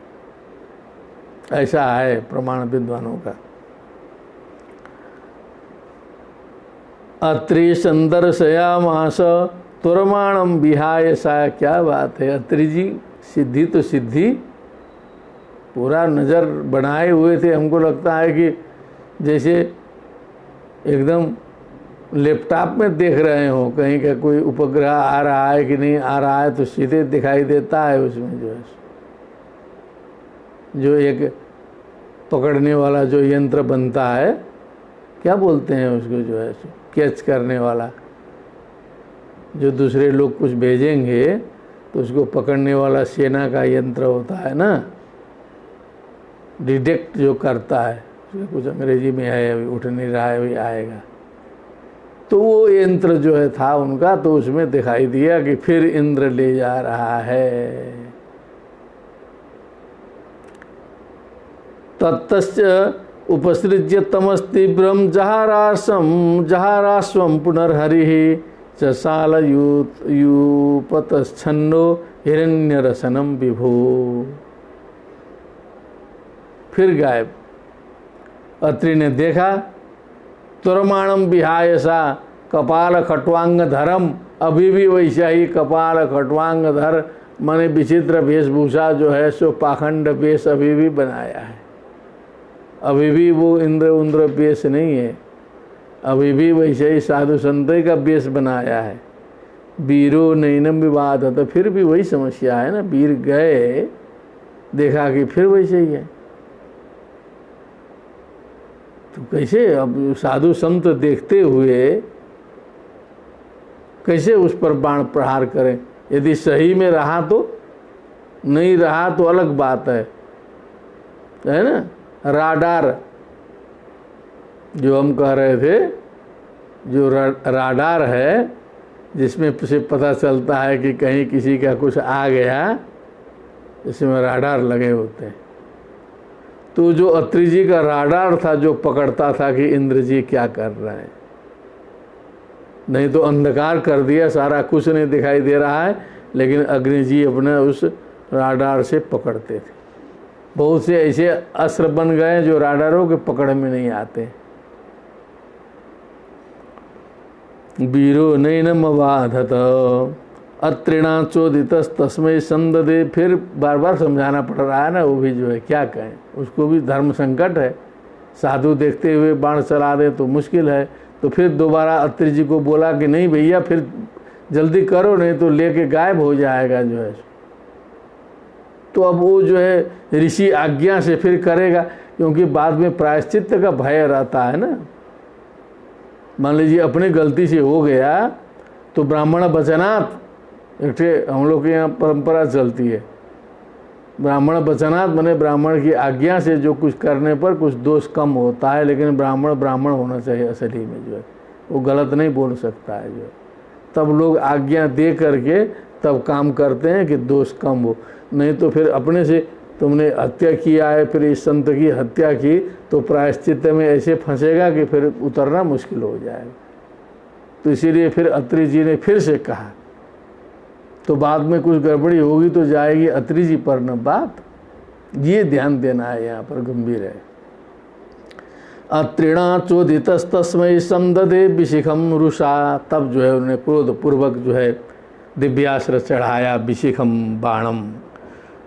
ऐसा है प्रमाण विद्वानों का। अत्रि संदर्शयामास तुरमाणम विहाय सा, क्या बात है। अत्रि जी सिद्धि तो सिद्धि, पूरा नज़र बनाए हुए थे। हमको लगता है कि जैसे एकदम लैपटॉप में देख रहे हो, कहीं का कोई उपग्रह आ रहा है कि नहीं आ रहा है, तो सीधे दिखाई देता है उसमें जो है। जो एक पकड़ने वाला जो यंत्र बनता है, क्या बोलते हैं उसको, जो है कैच करने वाला, जो दूसरे लोग कुछ भेजेंगे तो उसको पकड़ने वाला सेना का यंत्र होता है ना, डिटेक्ट जो करता है, कुछ अंग्रेजी में है, अभी उठ नहीं रहा है, अभी आएगा। तो वो यंत्र जो है था उनका, तो उसमें दिखाई दिया कि फिर इंद्र ले जा रहा है। तत्तस्य उपसृज्य तमस्तीव्रम जहारास्वम पुनर्हरि चसालयूपतश्छन्नो हिरण्यरसनम विभो। फिर गायब। अत्रि ने देखा, तुरमाणम विहाय सा कपाल खट्वांग धरम, अभी भी वैसा ही कपाल खट्वांग धर माने विचित्र वेशभूषा जो है सो पाखंड वेश अभी भी बनाया है। अभी भी वो इंद्र उन्द्र वेश नहीं है, अभी भी वैसे ही साधु संत का वेश बनाया है। वीरो नैनम विवाद, तो फिर भी वही समस्या है ना, वीर गए देखा कि फिर वैसे ही है, तो कैसे अब साधु संत देखते हुए कैसे उस पर बाण प्रहार करें? यदि सही में रहा तो, नहीं रहा तो अलग बात है ना। राडार जो हम कह रहे थे, जो राडार है जिसमें से पता चलता है कि कहीं किसी का कुछ आ गया, इसमें राडार लगे होते हैं। तो जो अत्रि जी का राडार था जो पकड़ता था कि इंद्र जी क्या कर रहे हैं, नहीं तो अंधकार कर दिया, सारा कुछ नहीं दिखाई दे रहा है, लेकिन अग्नि जी अपने उस राडार से पकड़ते थे। बहुत से ऐसे अस्त्र बन गए जो राडारों के पकड़ में नहीं आते। वीरो नैनम अबाधत अत्रिणा चोदित तस्मै संददे। फिर बार बार समझाना पड़ रहा है ना, वो भी जो है क्या कहें, उसको भी धर्म संकट है। साधु देखते हुए बाण चला दे तो मुश्किल है। तो फिर दोबारा अत्रि जी को बोला कि नहीं भैया फिर जल्दी करो, नहीं तो लेके गायब हो जाएगा जो है। तो अब वो जो है ऋषि आज्ञा से फिर करेगा, क्योंकि बाद में प्रायश्चित का भय रहता है ना। मान लीजिए अपनी गलती से हो गया तो ब्राह्मण वचनात्, एक हम लोग के यहाँ परंपरा चलती है, ब्राह्मण वचनात् माने ब्राह्मण की आज्ञा से जो कुछ करने पर कुछ दोष कम होता है, लेकिन ब्राह्मण ब्राह्मण होना चाहिए असली में जो है, वो गलत नहीं बोल सकता है जो है। तब लोग आज्ञा दे करके तब काम करते हैं कि दोष कम हो, नहीं तो फिर अपने से तुमने हत्या किया है, फिर इस संत की हत्या की, तो प्रायश्चित में ऐसे फंसेगा कि फिर उतरना मुश्किल हो जाएगा। तो इसीलिए फिर अत्रि जी ने फिर से कहा, तो बाद में कुछ गड़बड़ी होगी तो जाएगी अत्रि जी पर न बात। ये ध्यान देना है, यहाँ पर गंभीर है। अत्रिणा चोदितस्तस्मै संददे विशिखम रुषा। तब जो है उन्होंने क्रोध पूर्वक जो है दिव्यास्त्र चढ़ाया, विशिखम बाणम।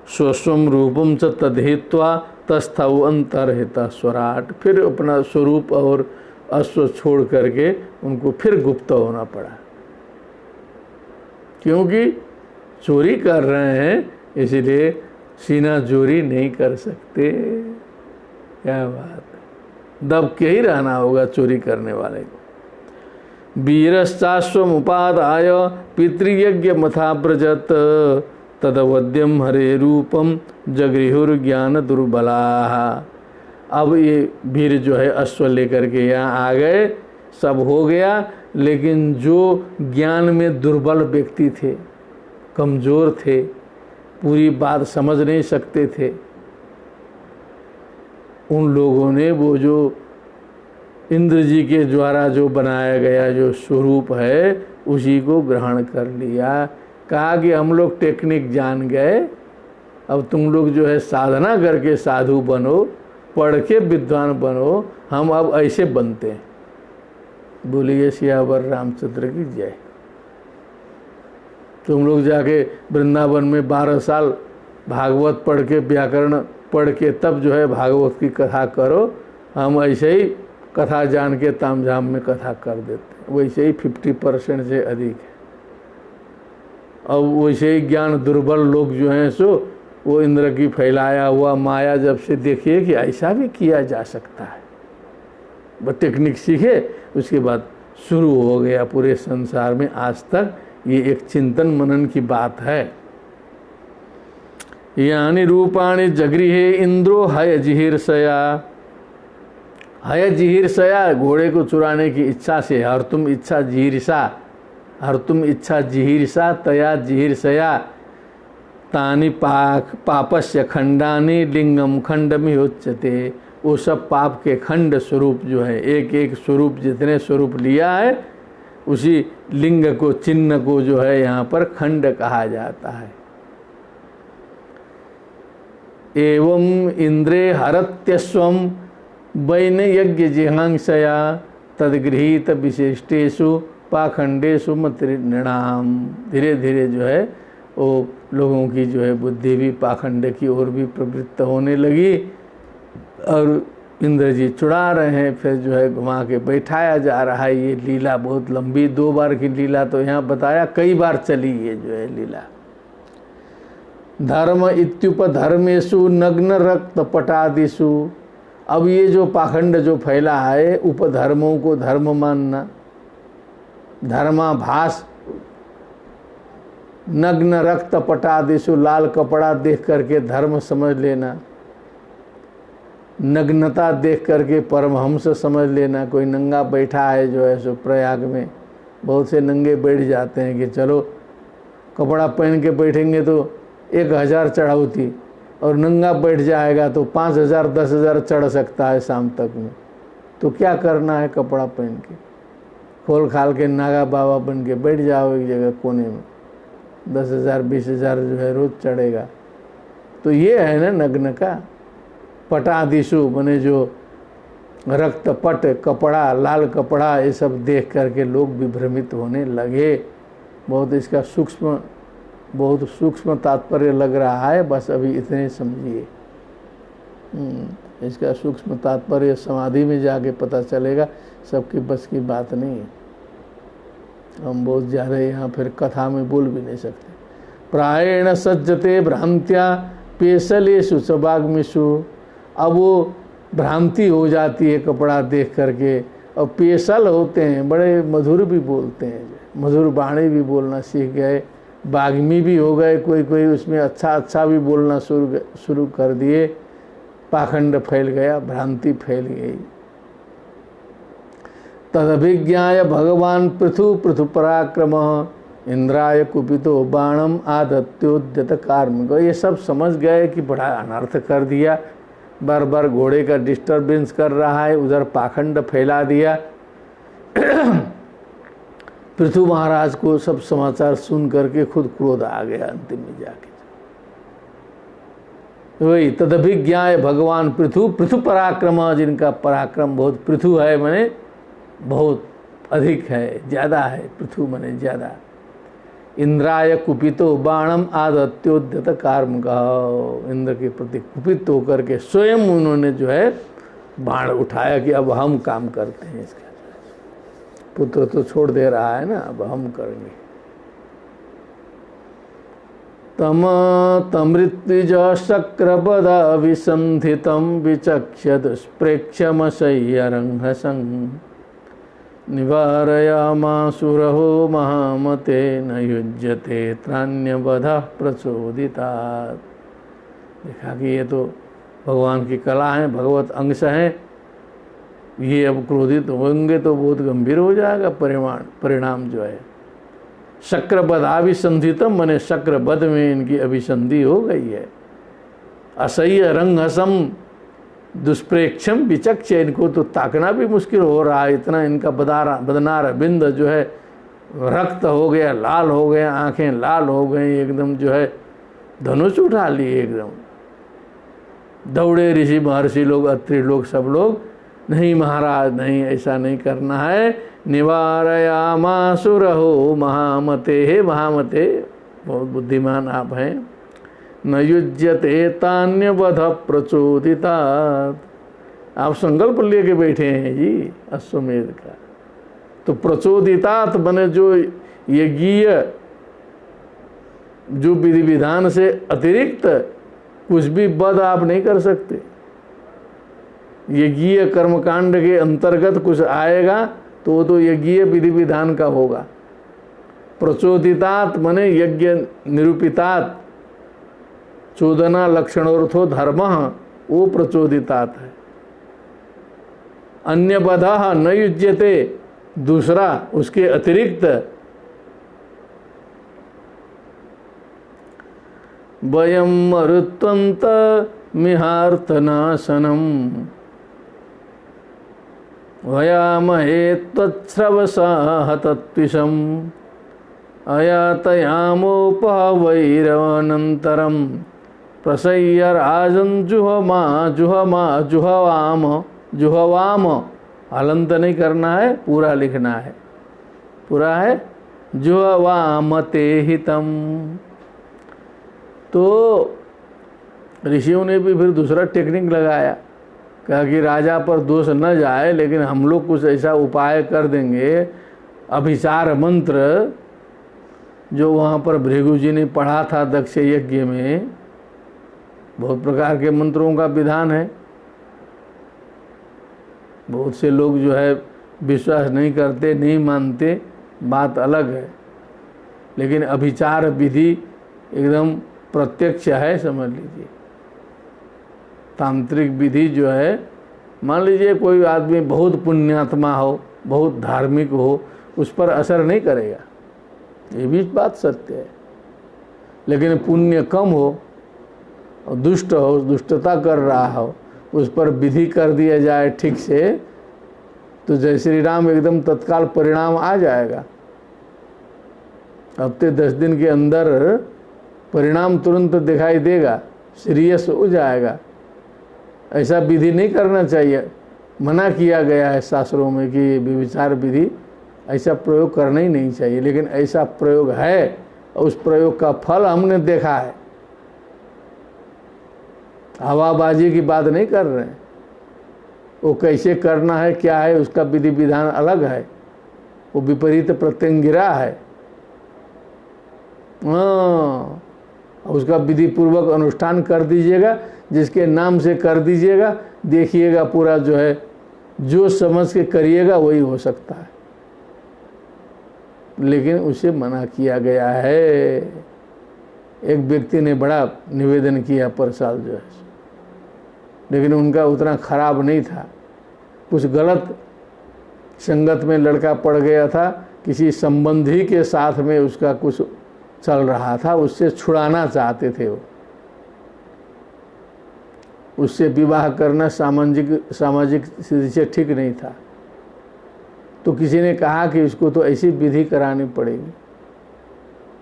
स्वस्वम रूपम च तद्हित्वा तस्थौ अंतर्हित स्वराट। फिर अपना स्वरूप और अश्व छोड़ करके उनको फिर गुप्त होना पड़ा, क्योंकि चोरी कर रहे हैं, इसीलिए सीना चोरी नहीं कर सकते। क्या बात है, दब के ही रहना होगा चोरी करने वाले को। वीरश्चाश्वमुपादाय पितृयज्ञ मथाव्रजत तदवद्यम हरे रूपम जगृहुर्ज्ञान दुर्बलाः। अब ये वीर जो है अश्व लेकर के यहाँ आ गए, सब हो गया, लेकिन जो ज्ञान में दुर्बल व्यक्ति थे, कमज़ोर थे, पूरी बात समझ नहीं सकते थे, उन लोगों ने वो जो इंद्र जी के द्वारा जो बनाया गया जो स्वरूप है उसी को ग्रहण कर लिया। कहा कि हम लोग टेक्निक जान गए, अब तुम लोग जो है साधना करके साधु बनो, पढ़ के विद्वान बनो, हम अब ऐसे बनते हैं। बोलिए सियावर रामचंद्र की जय। तुम लोग जाके वृंदावन में 12 साल भागवत पढ़ के, व्याकरण पढ़ के, तब जो है भागवत की कथा करो, हम ऐसे ही कथा जान के तामझाम में कथा कर देते, वैसे ही 50% से अधिक है। अब वैसे ही ज्ञान दुर्बल लोग जो हैं सो वो इंद्र की फैलाया हुआ माया जब से देखिए कि ऐसा भी किया जा सकता है, बस टेक्निक सीखे, उसके बाद शुरू हो गया पूरे संसार में। आज तक ये एक चिंतन मनन की बात है। यानी रूपाणी जगृहे इंद्रो हय जिहीर्षया। हय जिहीर्षया, घोड़े को चुराने की इच्छा से, हर तुम इच्छा जिहीर्षा, हर तुम इच्छा जिहीर्षा तया जिहीर्षया तानि पापस्य खंडानि लिंगम खंडमिहोच्यते। वो सब पाप के खंड स्वरूप जो है, एक एक स्वरूप जितने स्वरूप लिया है उसी लिंग को, चिन्ह को जो है यहाँ पर खंड कहा जाता है। एवं इंद्रे हरत्यस्वम वैन यज्ञ जिहांसया तदगृहीत विशिष्टेषु पाखंडेषु मतिर्नृणाम। धीरे धीरे जो है वो लोगों की जो है बुद्धि भी पाखंड की ओर भी प्रवृत्त होने लगी, और इंद्र जी चुड़ा रहे हैं, फिर जो है घुमा के बैठाया जा रहा है। ये लीला बहुत लंबी, 2 बार की लीला तो यहाँ बताया, कई बार चली ये जो है लीला। धर्म इत्युपधर्मेषु नग्न रक्त पटादिषु। अब ये जो पाखंड जो फैला है, उपधर्मों को धर्म मानना, धर्माभास नग्न रक्त पटादिशु, लाल कपड़ा देख करके धर्म समझ लेना, नग्नता देख करके परमहंस समझ लेना। कोई नंगा बैठा है जो है सो प्रयाग में, बहुत से नंगे बैठ जाते हैं कि चलो कपड़ा पहन के बैठेंगे तो 1000 चढ़ौती, और नंगा बैठ जाएगा तो 5000 10,000 चढ़ सकता है शाम तक में। तो क्या करना है, कपड़ा पहन के खोल खाल के नागा बाबा बन के बैठ जाओ एक जगह कोने में, 10,000 20,000 जो है रोज चढ़ेगा। तो ये है ना नग्न का। पटादिशु बने जो रक्त पट कपड़ा, लाल कपड़ा, ये सब देख करके लोग विभ्रमित होने लगे। बहुत इसका बहुत सूक्ष्म तात्पर्य लग रहा है, बस अभी इतने समझिए। इसका सूक्ष्म तात्पर्य समाधि में जाके पता चलेगा, सबकी बस की बात नहीं है। हम बहुत ज़्यादा यहाँ फिर कथा में बोल भी नहीं सकते। प्रायेण सज्जते भ्रांत्या पेशलेषु च वाग्मिषु। अब वो भ्रांति हो जाती है कपड़ा देख करके, और पेशल होते हैं, बड़े मधुर भी बोलते हैं, मधुर बाणी भी बोलना सीख गए, वाग्मी भी हो गए कोई कोई, उसमें अच्छा भी बोलना शुरू कर दिए। पाखंड फैल गया, भ्रांति फैल गई। तदभिज्ञाय भगवान पृथु पराक्रम इंद्राय कुपितो बाणम आदत्योद्यत कार्मिक। ये सब समझ गए कि बड़ा अनर्थ कर दिया, बार बार घोड़े का डिस्टरबेंस कर रहा है, उधर पाखंड फैला दिया। पृथु महाराज को सब समाचार सुन करके खुद क्रोध आ गया अंतिम में जाके। वही तदभिज्ञाय भगवान पृथु पराक्रम, जिनका पराक्रम बहुत, पृथु है माने बहुत अधिक है, ज़्यादा है, पृथु माने ज़्यादा। इंद्राय कुपितो बाणम आदत्योद्यत कार्म का, इंद्र के प्रति कुपित होकर के स्वयं उन्होंने जो है बाण उठाया कि अब हम काम करते हैं इसका। पुत्र तो छोड़ दे रहा है ना, अब हम करेंगे। तमृत्विज शक्रपद विसंधितम विचक्ष्य दुष्प्रेक्षमशय्यरंहसं निवारयामासुरहो महामते न युज्यते त्राण्यवधः प्रचोदितात्। देखा कि ये तो भगवान की कला है, भगवत अंश है, ये अब क्रोधित होंगे तो बहुत गंभीर हो जाएगा परिणाम जो है। शक्रबद अभिसंधितम मने शक्रबद में इनकी अभिसंधि हो गई है। असह्य रंगहसम दुष्प्रेक्षम विचक्ष, इनको तो ताकना भी मुश्किल हो रहा है, इतना इनका बदनार बिंद जो है रक्त हो गया, लाल हो गए, आंखें लाल हो गई, एकदम जो है धनुष उठा लिए एकदम। दौड़े ऋषि महर्षि लोग, अत्रि लोग, सब लोग, नहीं महाराज नहीं, ऐसा नहीं करना है। निवारयामासुरहो महामते, हे महामते बहुत बुद्धिमान आप हैं। न युज्यते तान्यवध प्रचोदितात्, आप संकल्प लेके बैठे हैं जी अश्वमेध का। तो प्रचोदितात् बने जो यज्ञीय, जो विधि विधान से अतिरिक्त कुछ भी वध आप नहीं कर सकते। यज्ञीय कर्मकांड के अंतर्गत कुछ आएगा तो वो तो यज्ञीय विधि विधान का होगा। प्रचोदितात् मने यज्ञ निरूपितात्, चोदना लक्षणोर्थो धर्म, वो प्रचोदितात् है। अन्य बधा न युज्यते, दूसरा उसके अतिरिक्त। वयम मरुत्वंत मिहार्थनाशनम वयामहे त्वच्छ्रवसाहतत्विषम् अयातयामोपवैरवनन्तरं प्रसय्य राजन् जुहवाम। हलंत नहीं करना है, पूरा लिखना है, पूरा है। जुहवामते हितम। तो ऋषियों ने भी फिर दूसरा टेक्निक लगाया, कहा कि राजा पर दोष न जाए, लेकिन हम लोग कुछ ऐसा उपाय कर देंगे। अभिचार मंत्र जो वहाँ पर भृगु जी ने पढ़ा था दक्ष यज्ञ में, बहुत प्रकार के मंत्रों का विधान है। बहुत से लोग जो है विश्वास नहीं करते, नहीं मानते, बात अलग है। लेकिन अभिचार विधि एकदम प्रत्यक्ष है, समझ लीजिए। तांत्रिक विधि जो है, मान लीजिए कोई आदमी बहुत पुण्यात्मा हो, बहुत धार्मिक हो, उस पर असर नहीं करेगा, ये भी बात सत्य है। लेकिन पुण्य कम हो और दुष्ट हो, दुष्टता कर रहा हो, उस पर विधि कर दिया जाए ठीक से, तो जय श्री राम एकदम तत्काल परिणाम आ जाएगा। हफ्ते 10 दिन के अंदर परिणाम तुरंत दिखाई देगा, सीरियस हो जाएगा। ऐसा विधि नहीं करना चाहिए, मना किया गया है शास्त्रों में कि व्यभिचार विधि ऐसा प्रयोग करना ही नहीं चाहिए। लेकिन ऐसा प्रयोग है और उस प्रयोग का फल हमने देखा है। हवाबाजी की बात नहीं कर रहे हैं, वो कैसे करना है, क्या है, उसका विधि विधान अलग है, वो विपरीत प्रत्यंगिरा है। हाँ, उसका विधि पूर्वक अनुष्ठान कर दीजिएगा, जिसके नाम से कर दीजिएगा, देखिएगा पूरा जो है, जो समझ के करिएगा वही हो सकता है। लेकिन उसे मना किया गया है। एक व्यक्ति ने बड़ा निवेदन किया परसाल जो है, लेकिन उनका उतना खराब नहीं था। कुछ गलत संगत में लड़का पड़ गया था, किसी संबंधी के साथ में उसका कुछ चल रहा था, उससे छुड़ाना चाहते थे वो। उससे विवाह करना सामाजिक स्थिति से ठीक नहीं था। तो किसी ने कहा कि इसको तो ऐसी विधि करानी पड़ेगी।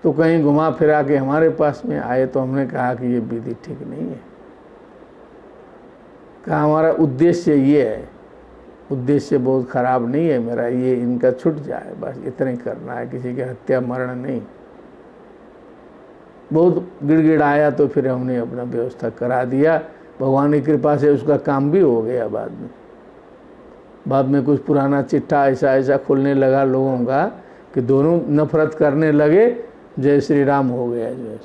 तो कहीं घुमा फिरा के हमारे पास में आए, तो हमने कहा कि ये विधि ठीक नहीं है। कहा हमारा उद्देश्य ये है, उद्देश्य बहुत खराब नहीं है मेरा, ये इनका छूट जाए, बस इतना ही करना है, किसी की हत्या मरण नहीं। बहुत गिड़गिड़ाया, तो फिर हमने अपना व्यवस्था करा दिया। भगवान की कृपा से उसका काम भी हो गया। बाद में कुछ पुराना चिट्ठा ऐसा खुलने लगा लोगों का कि दोनों नफरत करने लगे, जय श्री राम हो गया जो है।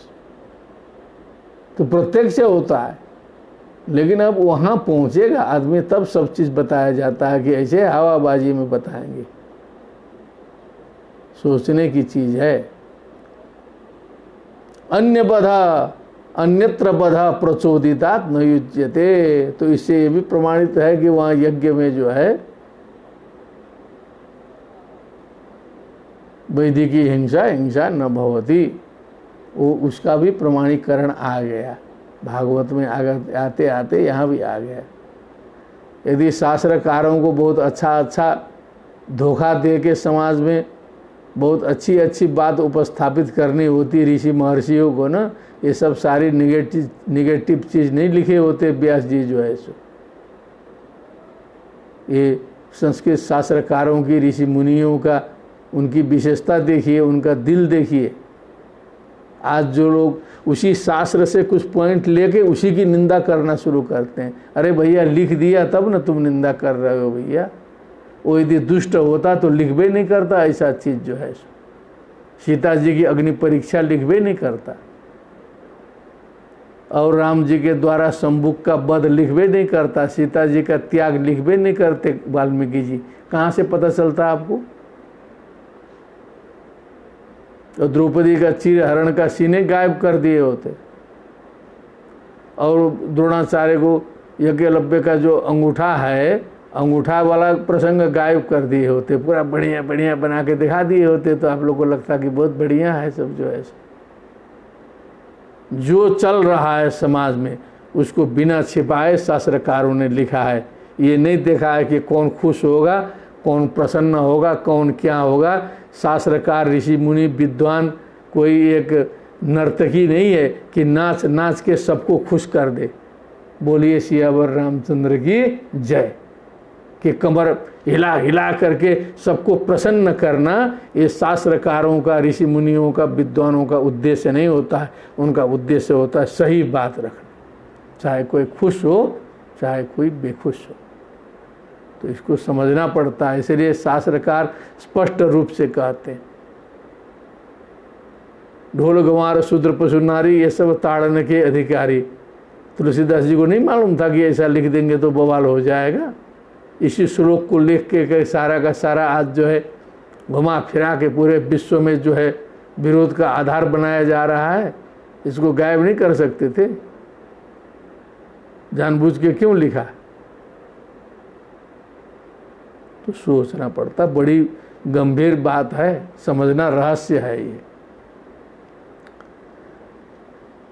तो प्रत्यक्ष होता है, लेकिन अब वहाँ पहुँचेगा आदमी तब सब चीज़ बताया जाता है कि ऐसे हवाबाजी में बताएंगे। सोचने की चीज़ है। अन्यत्र बधा प्रचोदितात न युज्यते। तो इससे ये भी प्रमाणित है कि वहाँ यज्ञ में जो है वैदिकी हिंसा न भवती, वो उसका भी प्रमाणीकरण आ गया। भागवत में आते आते यहाँ भी आ गया। यदि शास्त्रकारों को बहुत अच्छा धोखा दे के समाज में बहुत अच्छी बात उपस्थापित करनी होती ऋषि महर्षियों को ना, ये सब सारी निगेटिव चीज़ नहीं लिखे होते व्यास जी जो है सो। ये संस्कृत शास्त्रकारों की, ऋषि मुनियों का, उनकी विशेषता देखिए, उनका दिल देखिए। आज जो लोग उसी शास्त्र से कुछ पॉइंट लेके उसी की निंदा करना शुरू करते हैं। अरे भैया लिख दिया तब ना तुम निंदा कर रहे हो भैया। वो यदि दुष्ट होता तो लिखबे नहीं करता ऐसा चीज़ जो है। सीता जी की अग्नि परीक्षा लिखबे नहीं करता, और राम जी के द्वारा शंभुक का वध लिखबे नहीं करता, सीता जी का त्याग लिखबे नहीं करते वाल्मीकि जी। कहाँ से पता चलता आपको? तो द्रौपदी का चीर हरण का सीने गायब कर दिए होते, और द्रोणाचार्य को यज्ञलव्य का जो अंगूठा है, अंगूठा वाला प्रसंग गायब कर दिए होते, पूरा बढ़िया बना के दिखा दिए होते। तो आप लोग को लगता कि बहुत बढ़िया है सब जो है। जो चल रहा है समाज में उसको बिना छिपाए शास्त्रकारों ने लिखा है। ये नहीं देखा है कि कौन खुश होगा, कौन प्रसन्न होगा, कौन क्या होगा। शास्त्रकार, ऋषि मुनि, विद्वान कोई एक नर्तकी नहीं है कि नाच नाच के सबको खुश कर दे। बोलिए सियावर रामचंद्र की जय। कि कमर हिला हिला करके सबको प्रसन्न करना, ये शास्त्रकारों का, ऋषि मुनियों का, विद्वानों का उद्देश्य नहीं होता है। उनका उद्देश्य होता है सही बात रखना, चाहे कोई खुश हो चाहे कोई बेखुश हो। तो इसको समझना पड़ता है। इसलिए शास्त्रकार स्पष्ट रूप से कहते हैं, ढोल गंवार शूद्र पशु नारी ये सब ताड़न के अधिकारी। तुलसीदास जी को नहीं मालूम था कि ऐसा लिख देंगे तो बवाल हो जाएगा। इसी श्लोक को लिख के सारा का सारा आज जो है घुमा फिरा के पूरे विश्व में जो है विरोध का आधार बनाया जा रहा है, इसको गायब नहीं कर सकते थे? जानबूझ के क्यों लिखा? तो सोचना पड़ता, बड़ी गंभीर बात है, समझना रहस्य है ये।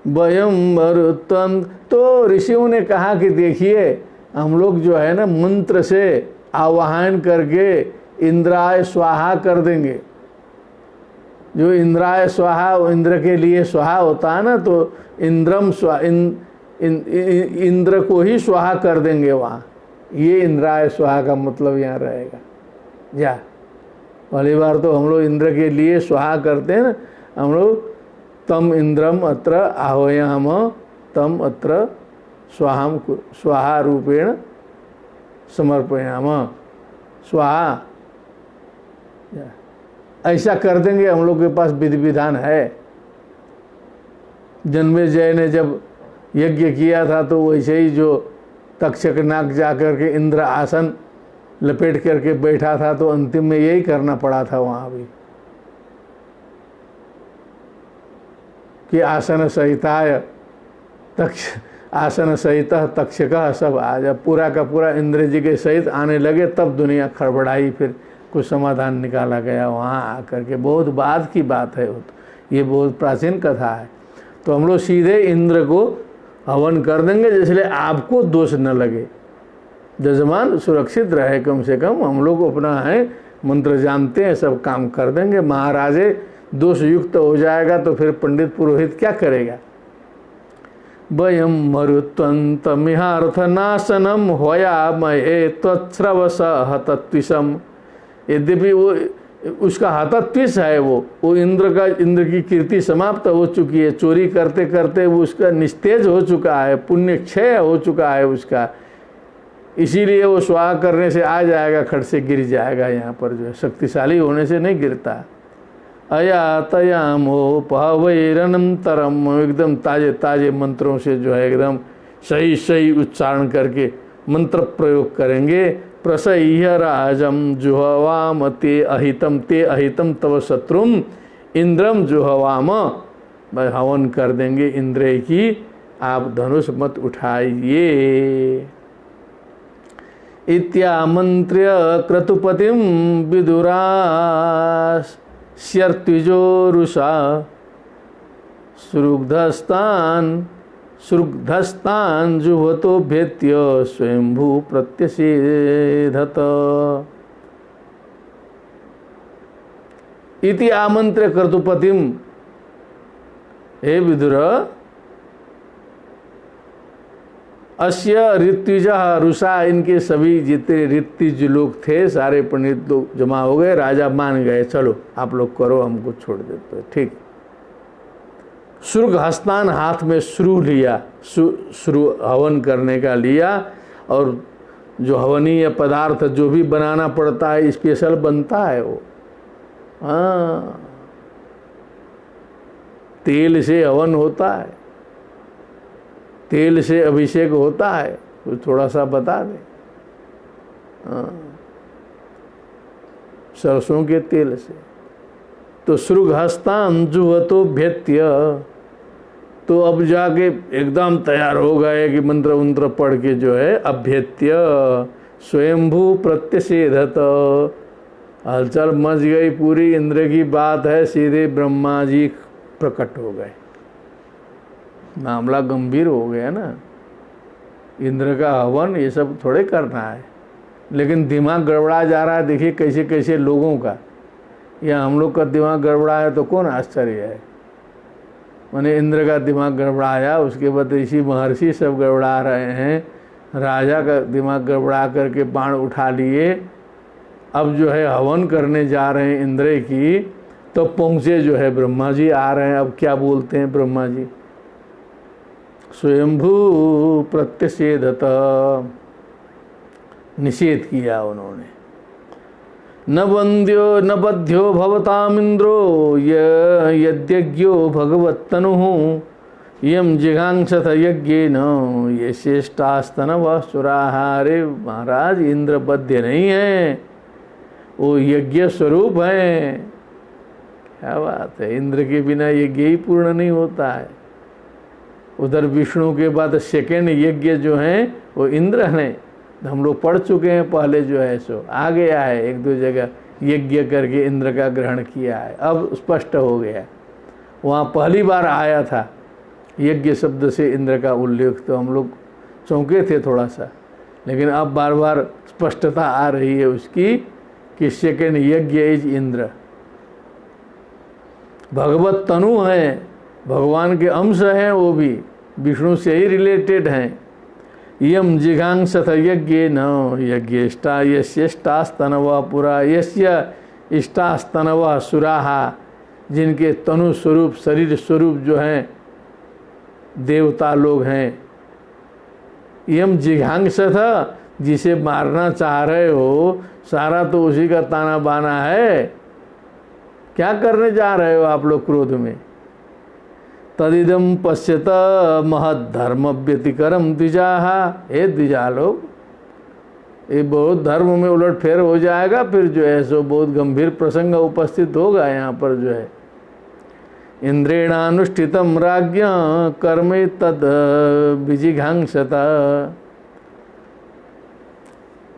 वयम मरुत्वं, तो ऋषियों ने कहा कि देखिए हम लोग जो है ना मंत्र से आवाहन करके इंद्राय स्वाहा कर देंगे। जो इंद्राय स्वाहा, इंद्र के लिए स्वाहा होता है ना, तो इंद्रम इंद्र को ही स्वाहा कर देंगे वहाँ। ये इंद्राय स्वाहा का मतलब यहाँ रहेगा। जा पहली बार तो हम लोग इंद्र के लिए स्वाहा करते हैं ना, हम लोग तम इंद्रम अत्र आह्वयाम तम अत्र स्वाहाम स्वाहा रूपेण समर्पयाम। स्वाहा ऐसा कर देंगे, हम लोग के पास विधि विधान है। जन्मेजय ने जब यज्ञ किया था तो वैसे ही जो तक्षक नाग जा कर के इंद्र आसन लपेट करके बैठा था, तो अंतिम में यही करना पड़ा था वहाँ भी कि आसन सहिताय आसन सहित तक्षक सब आ। जब पूरा का पूरा इंद्र जी के सहित आने लगे तब दुनिया खड़बड़ाई, फिर कुछ समाधान निकाला गया वहाँ आकर के। बहुत बाद की बात है, ये बहुत प्राचीन कथा है। तो हम लोग सीधे इंद्र को हवन कर देंगे, जिसलिए आपको दोष न लगे, जजमान सुरक्षित रहे। कम से कम हम लोग अपना है मंत्र जानते हैं, सब काम कर देंगे। महाराजे दोष युक्त हो जाएगा तो फिर पंडित पुरोहित क्या करेगा? वयम मरुत्वन्तमिहार्थनाशनम होया मये त्वच्छ्रवस हतत्विषम। यद्यपि वो उसका हतत्विष है, वो इंद्र की कीर्ति समाप्त हो चुकी है। चोरी करते करते वो उसका निस्तेज हो चुका है, पुण्य क्षय हो चुका है उसका। इसीलिए वो स्वाहा करने से आ जाएगा, खट से गिर जाएगा। यहाँ पर जो है शक्तिशाली होने से नहीं गिरता। अयातयामोपवैरनंतरम, एकदम ताजे ताजे मंत्रों से जो है एकदम सही सही उच्चारण करके मंत्र प्रयोग करेंगे। प्रसह्य राजम जुहवाम ते अहितम तव शत्रुम इंद्रम जुहवाम, हवन कर देंगे इंद्र की, आप धनुष मत उठाइए। इत्यामंत्र्य क्रतुपतिम विदुरास्यर्त्विजोरुषा श्रुग्धस्तान जुहतो भेत्य स्वयंभू प्रत्यसेधत। इति आमंत्र्य क्रतुपतिम, हे विदुर, अस्य ऋत्विज रुषा, इनके सभी जितने ऋत्विज लोग थे सारे पंडित लोग जमा हो गए। राजा मान गए, चलो आप लोग करो, हमको छोड़ देते हो, ठीक। श्रुग हस्तान, हाथ में श्रु लिया, श्रु हवन करने का लिया। और जो हवनीय पदार्थ जो भी बनाना पड़ता है स्पेशल बनता है वो। हाँ, तेल से हवन होता है, तेल से अभिषेक होता है, तो थोड़ा सा बता दे। सरसों के तेल से। तो श्रुग हस्तान जुहतो भेत्य, तो अब जाके एकदम तैयार हो गए कि मंत्र मंत्र पढ़ के जो है अभ्यत्य स्वयंभू प्रत्यसेधत। हलचल मच गई पूरी, इंद्र की बात है, सीधे ब्रह्मा जी प्रकट हो गए। मामला गंभीर हो गया ना। इंद्र का हवन ये सब थोड़े करना है, लेकिन दिमाग गड़बड़ा जा रहा है। देखिए कैसे कैसे लोगों का, या हम लोग का दिमाग गड़बड़ा है तो कौन आश्चर्य है। माने इंद्र का दिमाग गड़बड़ाया, उसके बाद ऋषि महर्षि सब गड़बड़ा रहे हैं, राजा का दिमाग गड़बड़ा करके बाण उठा लिए। अब जो है हवन करने जा रहे हैं इंद्र की, तो पहुँचे जो है ब्रह्मा जी आ रहे हैं। अब क्या बोलते हैं ब्रह्मा जी? स्वयंभू प्रत्यसेधत, निषेध किया उन्होंने। न वंद्यो न बध्यो भवतामिंद्रो यद्यज्ञो भगवत्तनुः यम जिघांसथ यज्ञेन ये श्रेष्ठास्तनवः सुराः। अरे महाराज, इंद्र बध्य नहीं है, वो यज्ञ स्वरूप है। क्या बात है, इंद्र के बिना यज्ञ ही पूर्ण नहीं होता है। उधर विष्णु के बाद सेकेंड यज्ञ जो है वो इंद्र हैं, हम लोग पढ़ चुके हैं पहले, जो है सो आ गया है, एक दो जगह यज्ञ करके इंद्र का ग्रहण किया है, अब स्पष्ट हो गया। वहाँ पहली बार आया था यज्ञ शब्द से इंद्र का उल्लेख, तो हम लोग चौंके थे थोड़ा सा, लेकिन अब बार बार स्पष्टता आ रही है उसकी कि सेकेंड यज्ञ इज इंद्र। भगवत तनु है, भगवान के अंश हैं, वो भी विष्णु से ही रिलेटेड हैं। यम जिघांसथ यज्ञ न यज्ञेष्टा यस्यष्टास्तनवा पुरा यस्य इष्टास्तनवा सुराहा, जिनके तनु स्वरूप शरीर स्वरूप जो हैं देवता लोग हैं। यम जिघांसथ, जिसे मारना चाह रहे हो, सारा तो उसी का ताना बाना है। क्या करने जा रहे हो आप लोग क्रोध में? तदिदम पश्यत महद धर्म व्यतिकरम द्विजाहा, हे द्विजा लोग, ये बहुत धर्म में उलट फेर हो जाएगा, फिर जो है सो बहुत गंभीर प्रसंग उपस्थित होगा यहाँ पर जो है। इंद्रेणानुष्ठितम राज्ञ कर्म तद विजिघांसता,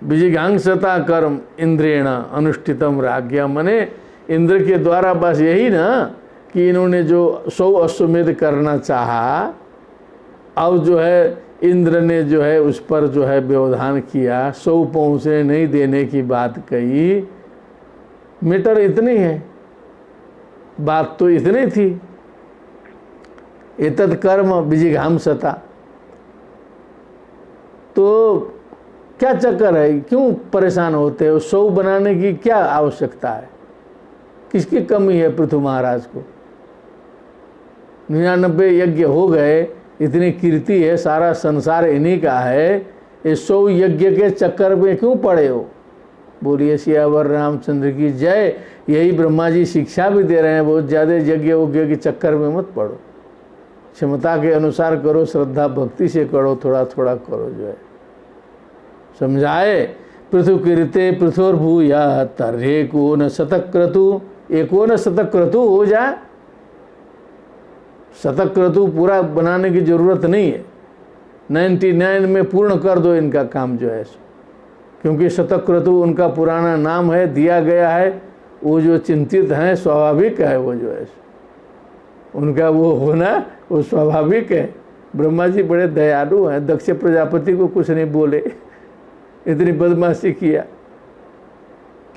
विजिघांसता कर्म इंद्रेण अनुष्ठितम राज्ञ, मने इंद्र के द्वारा बस यही ना कि इन्होंने जो 100 अश्वमेध करना चाहा, अब जो है इंद्र ने जो है उस पर जो है व्यवधान किया, 100 पहुँचने नहीं देने की बात कही। मीटर इतनी है, बात तो इतनी थी। एतत् कर्म विजिघांसता, तो क्या चक्कर है, क्यों परेशान होते हो? 100 बनाने की क्या आवश्यकता है? किसकी कमी है पृथु महाराज को? 99 यज्ञ हो गए, इतनी कीर्ति है, सारा संसार इन्हीं का है, इस 100 यज्ञ के चक्कर में क्यों पड़े हो? बोलिए सियावर रामचंद्र की जय। यही ब्रह्मा जी शिक्षा भी दे रहे हैं, बहुत ज़्यादा यज्ञ उज्ञ के चक्कर में मत पड़ो, क्षमता के अनुसार करो, श्रद्धा भक्ति से करो, थोड़ा थोड़ा करो, जो है समझाए। पृथु कीर्ते पृथुर्भूया तर्हे को न शतक्रतु, एको न शतक्रतु हो जाए। शतक्रतु पूरा बनाने की जरूरत नहीं है, 99 में पूर्ण कर दो इनका काम जो है, क्योंकि शतक्रतु उनका पुराना नाम है, दिया गया है। वो जो चिंतित हैं, स्वाभाविक है वो जो है उनका वो होना वो स्वाभाविक है। ब्रह्मा जी बड़े दयालु हैं, दक्ष प्रजापति को कुछ नहीं बोले, इतनी बदमाशी किया।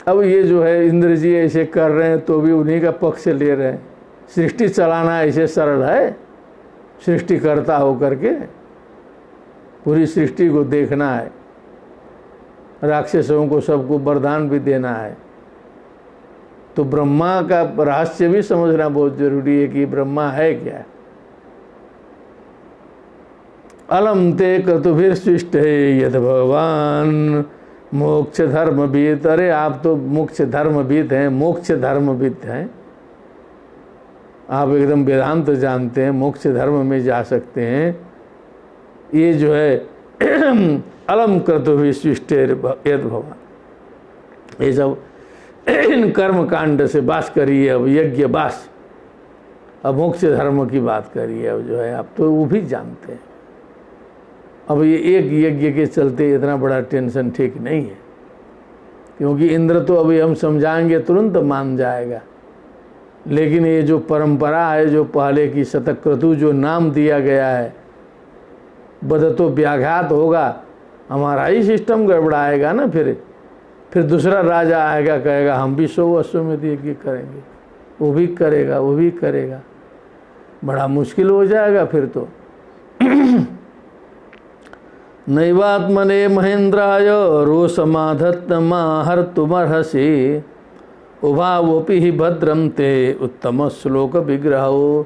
अब ये जो है इंद्र जी ऐसे कर रहे हैं तो भी उन्हीं का पक्ष ले रहे हैं। सृष्टि चलाना ऐसे सरल है? सृष्टिकर्ता होकर के पूरी सृष्टि को देखना है, राक्षसों को सबको वरदान भी देना है, तो ब्रह्मा का रहस्य भी समझना बहुत जरूरी है कि ब्रह्मा है क्या। अलम ते क्रतुभिर सृष्ट है यद भगवान मोक्ष धर्मविद। अरे आप तो मोक्ष धर्मविद हैं, मोक्ष धर्मविद हैं, आप एकदम वेदांत जानते हैं, मोक्ष धर्म में जा सकते हैं। ये जो है अलम क्रतुभिर सृष्ट यद भगवान, ये सब इन कर्म कांड से बात करिए। अब यज्ञ बास, अब मोक्ष धर्म की बात करिए। अब जो है आप तो वो भी जानते हैं। अब ये एक यज्ञ के चलते इतना बड़ा टेंशन ठीक नहीं है, क्योंकि इंद्र तो अभी हम समझाएंगे तुरंत मान जाएगा, लेकिन ये जो परंपरा है, जो पहले की शतक्रतु जो नाम दिया गया है, बदतो व्याघात होगा, हमारा ही सिस्टम गड़बड़ाएगा ना। फिर दूसरा राजा आएगा, कहेगा हम भी 100 अश्वमेध यज्ञ करेंगे, वो भी करेगा, वो भी करेगा, बड़ा मुश्किल हो जाएगा फिर तो। नैवात्मने महेंद्राय रोषमाधत्तमाहर्तुमर्हसि उभावोपि ही भद्रम ते उत्तम श्लोक विग्रहो।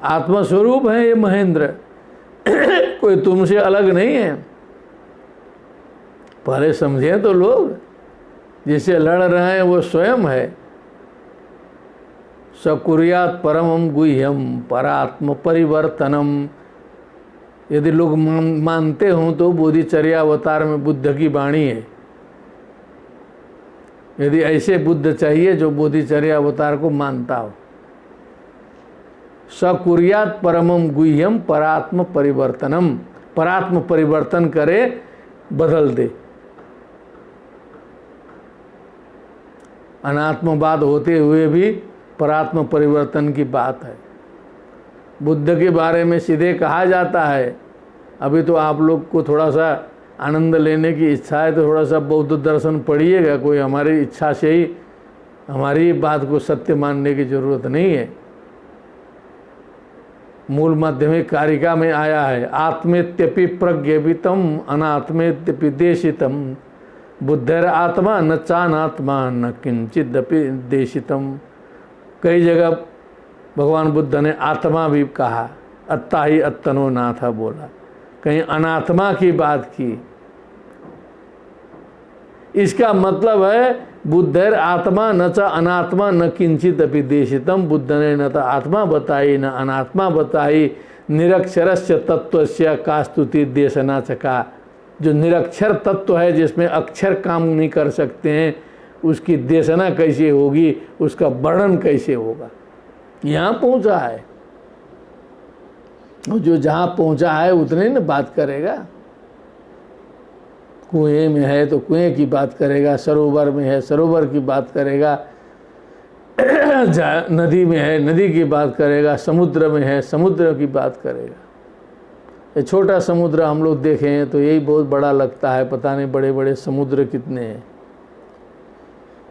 आत्मस्वरूप है ये महेंद्र, कोई तुमसे अलग नहीं है। पहले समझे तो लोग, जिसे लड़ रहे हैं वो स्वयं है। सकुर्यात परमं गुह्यम परात्म परिवर्तनम। यदि लोग मानते हों तो बोधिचर्या अवतार में बुद्ध की वाणी है, यदि ऐसे बुद्ध चाहिए जो बोधिचर्या अवतार को मानता हो। सकुर्यात परमम गुह्यम परात्म परिवर्तनम, परात्म परिवर्तन करे, बदल दे। अनात्मवाद होते हुए भी परात्म परिवर्तन की बात है। बुद्ध के बारे में सीधे कहा जाता है, अभी तो आप लोग को थोड़ा सा आनंद लेने की इच्छा है तो थोड़ा सा बौद्ध दर्शन पढ़िएगा, कोई हमारी इच्छा से ही हमारी बात को सत्य मानने की जरूरत नहीं है। मूल माध्यमिक कारिका में आया है, आत्मेत्यपि प्रज्ञापितम अनात्मेत्यपि देशितम बुद्धर आत्मा न चानात्मा न किंचिदपि देशितम। कई जगह भगवान बुद्ध ने आत्मा भी कहा, अत्ता ही अत्तनो नाथा बोला, कहीं अनात्मा की बात की। इसका मतलब है बुद्धर आत्मा न च अनात्मा न किंचित अपि देशितम। बुद्ध ने न तो आत्मा बताई न अनात्मा बताई। निरक्षरस्य तत्वस्य का स्तुति देशना चका। जो निरक्षर तत्व है जिसमें अक्षर काम नहीं कर सकते हैं, उसकी देशना कैसे होगी, उसका वर्णन कैसे होगा। यहाँ पहुँचा है, जो जहाँ पहुँचा है उतने न बात करेगा। कुएं में है तो कुएं की बात करेगा, सरोवर में है सरोवर की बात करेगा, नदी में है नदी की बात करेगा, समुद्र में है समुद्र की बात करेगा। ये छोटा समुद्र हम लोग देखे हैं तो यही बहुत बड़ा लगता है, पता नहीं बड़े बड़े समुद्र कितने हैं।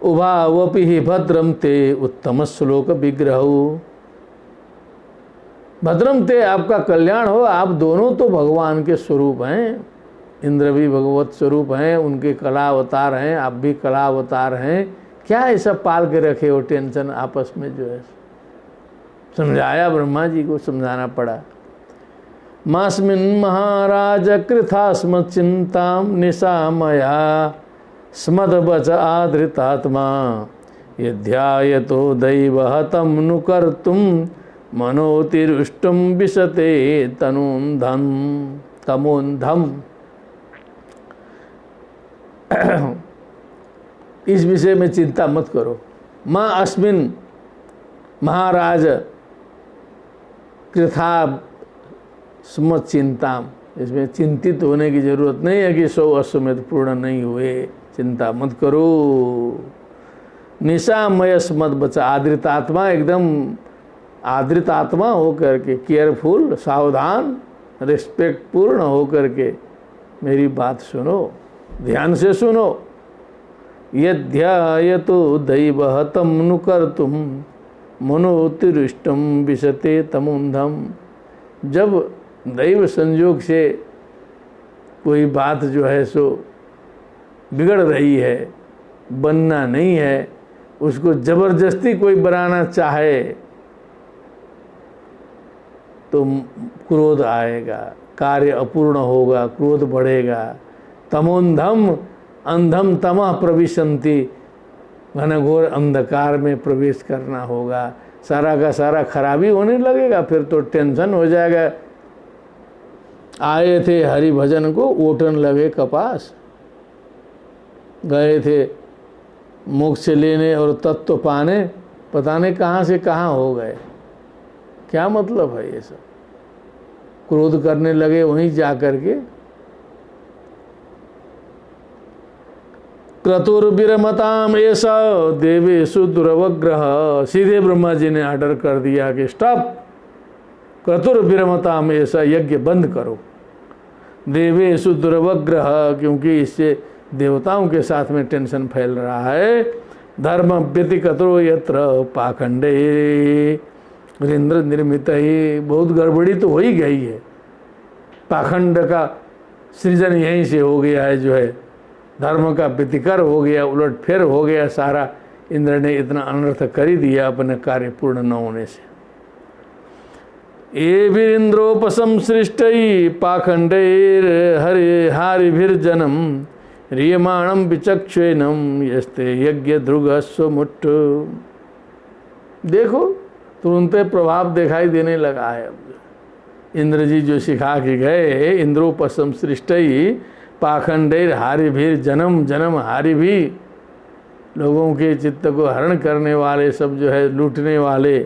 उभावपि ही भद्रम ते उत्तम श्लोक विग्रह। भद्रम ते आपका कल्याण हो। आप दोनों तो भगवान के स्वरूप हैं। इंद्र भी भगवत स्वरूप हैं, उनके कला अवतार हैं, आप भी कला अवतार हैं। क्या ऐसा पाल के रखे हो टेंशन आपस में जो है। समझाया, ब्रह्मा जी को समझाना पड़ा। मास्मिन् महाराज कृथास्म चिंताम निशामया स्मदवच आधृतात्मा यध्यायतो दैवहतं नुकर्तुं मनोतिरुष्टुं विशते तनून्धं तमोन्धम। इस विषय में चिंता मत करो। माँ अस्मिन महाराज कृथा स्म चिंता, इसमें चिंतित होने की जरूरत नहीं है कि 100 अश्वमेध पूर्ण नहीं हुए, चिंता मत करो। निशामय स्मद बचा, आदृत आत्मा, एकदम आदृत आत्मा होकर के, केयरफुल, सावधान, रिस्पेक्ट पूर्ण होकर के मेरी बात सुनो, ध्यान से सुनो। यध्यायतो दैवहतं नुकर्तुं मनोतिरुष्टं विशते तमोन्धम। जब दैव संयोग से कोई बात जो है सो बिगड़ रही है, बनना नहीं है, उसको जबरदस्ती कोई बनाना चाहे तो क्रोध आएगा, कार्य अपूर्ण होगा, क्रोध बढ़ेगा। तमोन्धम, अंधम तमः प्रविशन्ति, घनघोर अंधकार में प्रवेश करना होगा। सारा का सारा खराबी होने लगेगा, फिर तो टेंशन हो जाएगा। आए थे हरि भजन को, ओटन लगे कपास। गए थे मोक्ष लेने और तत्व पाने, पता नहीं कहाँ से कहाँ हो गए। क्या मतलब है ये सब। क्रोध करने लगे वहीं जा करके। क्रतुर्विरमताम ऐसा देवेशु दुर्वग्रह। सीधे ब्रह्मा जी ने ऑर्डर कर दिया कि स्टॉप, क्रतुर्विरमताम ऐसा, यज्ञ बंद करो। देवेशु दुर्वग्रह, क्योंकि इससे देवताओं के साथ में टेंशन फैल रहा है। धर्म व्यतिकतो यत्र पाखंडे इंद्र निर्मित ही, बहुत गड़बड़ी तो हो ही गई है। पाखंड का सृजन यहीं से हो गया है, जो है धर्म का व्यतिकर हो गया, उलटफेर हो गया सारा। इंद्र ने इतना अनर्थ कर ही दिया अपने कार्य पूर्ण न होने से। ये वीरेन्द्रोपसंसृष्ट पाखंडैर हरि हारिभिर्जनम रियमाणम विचक्षेनम यस्ते यज्ञ ध्रुगस्वमुट्ठ। देखो तुरंत प्रभाव दिखाई देने लगा है। अब इंद्र जी जो सिखा के गए, इंद्रोपसंसृष्ट पाखंडैर हारिभिर जन्म जन्म हारि भी, लोगों के चित्त को हरण करने वाले सब जो है लूटने वाले,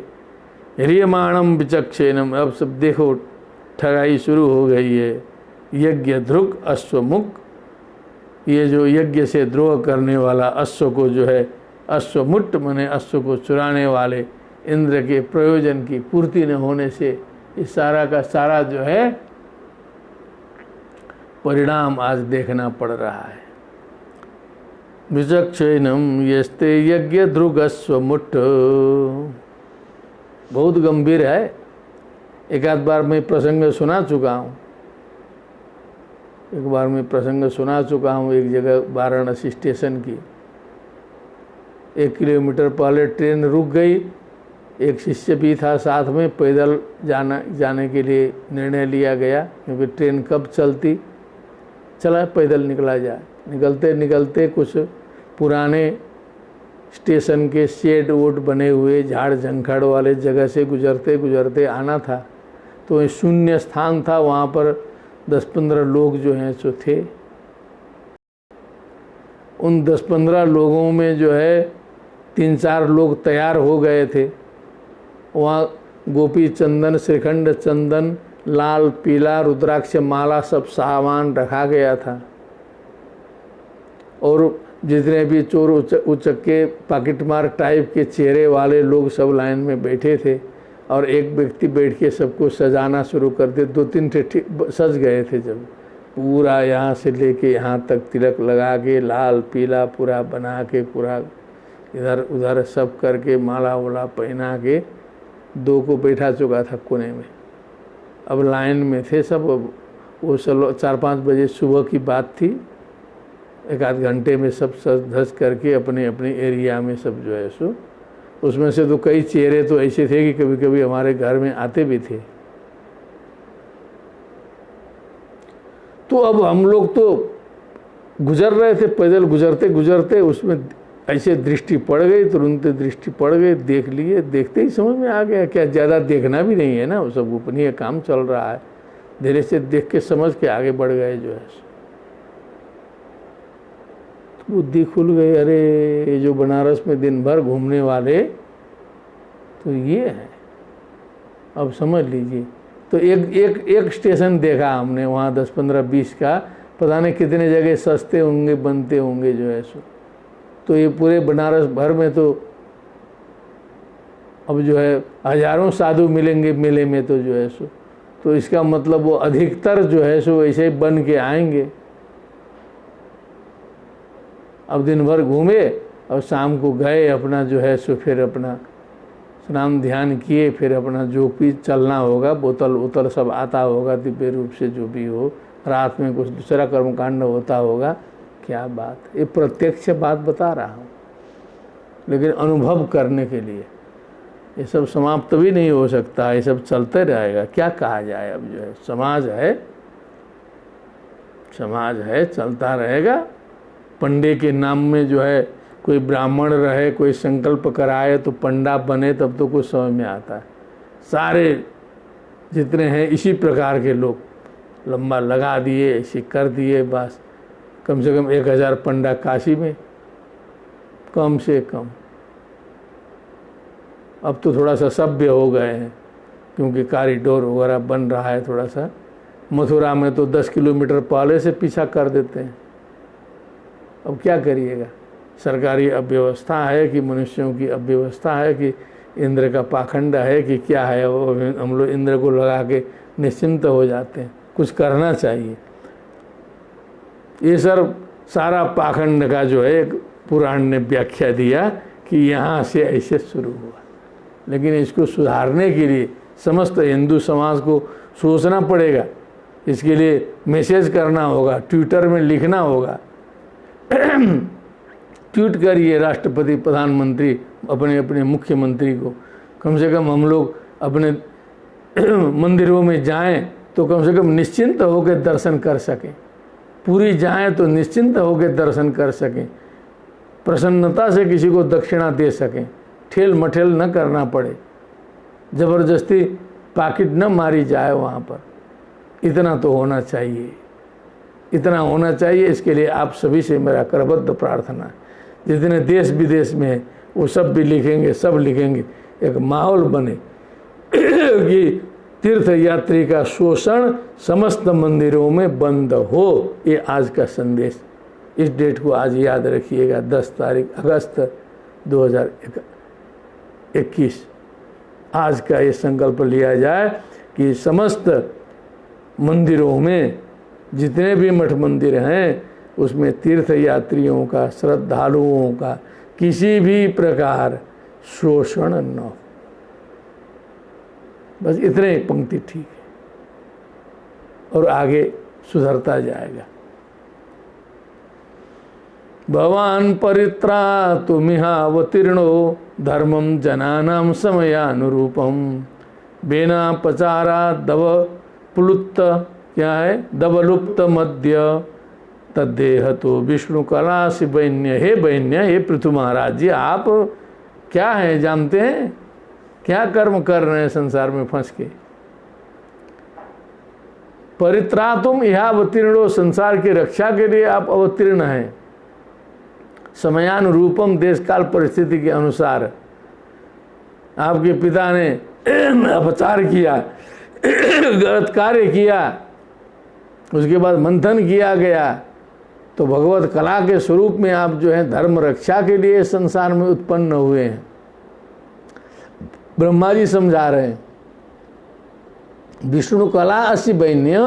ह्रियमाणम विचक्षेनम, अब सब देखो ठगाई शुरू हो गई है। यज्ञ ध्रुक अश्वमुख, ये जो यज्ञ से द्रोह करने वाला अश्व को जो है, अश्वमुट्ट माने अश्व को चुराने वाले, इंद्र के प्रयोजन की पूर्ति न होने से इस सारा का सारा जो है परिणाम आज देखना पड़ रहा है। विचक्षेनम यस्ते यज्ञ ध्रुग अश्वमुट्ट, बहुत गंभीर है। एक आध बार मैं प्रसंग सुना चुका हूँ, एक जगह वाराणसी स्टेशन की। 1 किलोमीटर पहले ट्रेन रुक गई, एक शिष्य भी था साथ में, पैदल जाने के लिए निर्णय लिया गया क्योंकि ट्रेन कब चलती, चला पैदल निकला जाए। निकलते निकलते कुछ पुराने स्टेशन के शेड वोड बने हुए झाड़ झंखाड़ वाले जगह से गुजरते गुजरते आना था, तो शून्य स्थान था, वहाँ पर 10-15 लोग जो हैं सो थे। उन 10-15 लोगों में जो है 3-4 लोग तैयार हो गए थे। वहाँ गोपी चंदन, श्रीखंड चंदन, लाल पीला रुद्राक्ष माला सब सामान रखा गया था, और जितने भी चोर उचक्के पॉकेटमार टाइप के चेहरे वाले लोग सब लाइन में बैठे थे, और एक व्यक्ति बैठ के सबको सजाना शुरू कर दे। 2-3 सज गए थे, जब पूरा यहाँ से लेके यहाँ तक तिलक लगा के लाल पीला पूरा बना के, पूरा इधर उधर सब करके माला वाला पहना के 2 को बैठा चुका था कोने में। अब लाइन में थे सब। वो 4-5 बजे सुबह की बात थी। 1-आध घंटे में सब सज धज करके अपने अपने एरिया में सब जो है सो, उसमें से तो कई चेहरे तो ऐसे थे कि कभी कभी हमारे घर में आते भी थे। तो अब हम लोग तो गुजर रहे थे, पैदल गुजरते गुजरते उसमें ऐसे दृष्टि पड़ गई, तुरंत दृष्टि पड़ गई, देख लिए। देखते ही समझ में आ गया, क्या ज़्यादा देखना भी नहीं है ना, वो सब गोपनीय काम चल रहा है। धीरे से देख के समझ के आगे बढ़ गए जो है। तो बुद्धि खुल गई, अरे ये जो बनारस में दिन भर घूमने वाले तो ये है। अब समझ लीजिए, तो एक स्टेशन देखा हमने वहाँ 10, 15, 20 का, पता नहीं कितने जगह सस्ते होंगे बनते होंगे जो है सो। तो ये पूरे बनारस भर में तो अब जो है हजारों साधु मिलेंगे मेले में तो जो है सो। तो इसका मतलब वो अधिकतर जो है सो ऐसे बन के आएंगे। अब दिन भर घूमे और शाम को गए अपना जो है सो, फिर अपना स्नान ध्यान किए, फिर अपना जो भी चलना होगा, बोतल वोतल सब आता होगा दिव्य रूप से, जो भी हो, रात में कुछ दूसरा कर्मकांड होता होगा। क्या बात, ये प्रत्यक्ष बात बता रहा हूँ, लेकिन अनुभव करने के लिए ये सब समाप्त भी नहीं हो सकता, ये सब चलते रहेगा। क्या कहा जाए, अब जो है समाज है चलता रहेगा। पंडे के नाम में जो है कोई ब्राह्मण रहे, कोई संकल्प कराए तो पंडा बने, तब तो कुछ समझ में आता है। सारे जितने हैं इसी प्रकार के लोग लंबा लगा दिए, ऐसे कर दिए, बस कम से कम 1000 पंडा काशी में, कम से कम। अब तो थोड़ा सा सभ्य हो गए हैं क्योंकि कॉरिडोर वगैरह बन रहा है थोड़ा सा। मथुरा में तो 10 किलोमीटर पहले से पीछा कर देते हैं। अब क्या करिएगा, सरकारी अव्यवस्था है कि मनुष्यों की अव्यवस्था है कि इंद्र का पाखंड है कि क्या है, वो हम लोग इंद्र को लगा के निश्चिंत हो जाते हैं। कुछ करना चाहिए। ये सर सारा पाखंड का जो है एक पुराण ने व्याख्या दिया कि यहाँ से ऐसे शुरू हुआ, लेकिन इसको सुधारने के लिए समस्त हिंदू समाज को सोचना पड़ेगा। इसके लिए मैसेज करना होगा, ट्विटर में लिखना होगा। ट्वीट करिए राष्ट्रपति प्रधानमंत्री अपने अपने मुख्यमंत्री को, कम से कम हम लोग अपने मंदिरों में जाएं तो कम से कम निश्चिंत होकर दर्शन कर सकें। पूरी जाएं तो निश्चिंत होकर दर्शन कर सकें, प्रसन्नता से किसी को दक्षिणा दे सकें, ठेल मठेल न करना पड़े, ज़बरदस्ती पाकिट न मारी जाए वहाँ पर। इतना तो होना चाहिए, इतना होना चाहिए। इसके लिए आप सभी से मेरा करबद्ध प्रार्थना है। जितने देश विदेश में है वो सब भी लिखेंगे, सब लिखेंगे, एक माहौल बने कि तीर्थ यात्री का शोषण समस्त मंदिरों में बंद हो। ये आज का संदेश, इस डेट को आज याद रखिएगा, 10 तारीख अगस्त 2021। आज का ये संकल्प लिया जाए कि समस्त मंदिरों में, जितने भी मठ मंदिर हैं उसमें तीर्थ यात्रियों का, श्रद्धालुओं का किसी भी प्रकार शोषण न हो। बस इतने एक पंक्ति ठीक है, और आगे सुधरता जाएगा। भवान परित्रातुमिहावतीर्णो धर्मं जनानां समयानुरूपम बेना पचारा दव पुलुत्त, क्या है, दवलुप्त मध्य तद्देह तो विष्णु कलासी वैन्य। हे वैन्य, हे पृथु महाराज जी, आप क्या हैं जानते हैं? क्या कर्म कर रहे हैं संसार में फंस के? परित्रातुम इहावतीर्णो, संसार की रक्षा के लिए आप अवतीर्ण हैं। समयानुरूपम, देश काल परिस्थिति के अनुसार। आपके पिता ने अपचार किया, गलत कार्य किया, उसके बाद मंथन किया गया, तो भगवत कला के स्वरूप में आप जो है धर्म रक्षा के लिए संसार में उत्पन्न हुए हैं। ब्रह्मा जी समझा रहे हैं, विष्णु कला असि वैन्य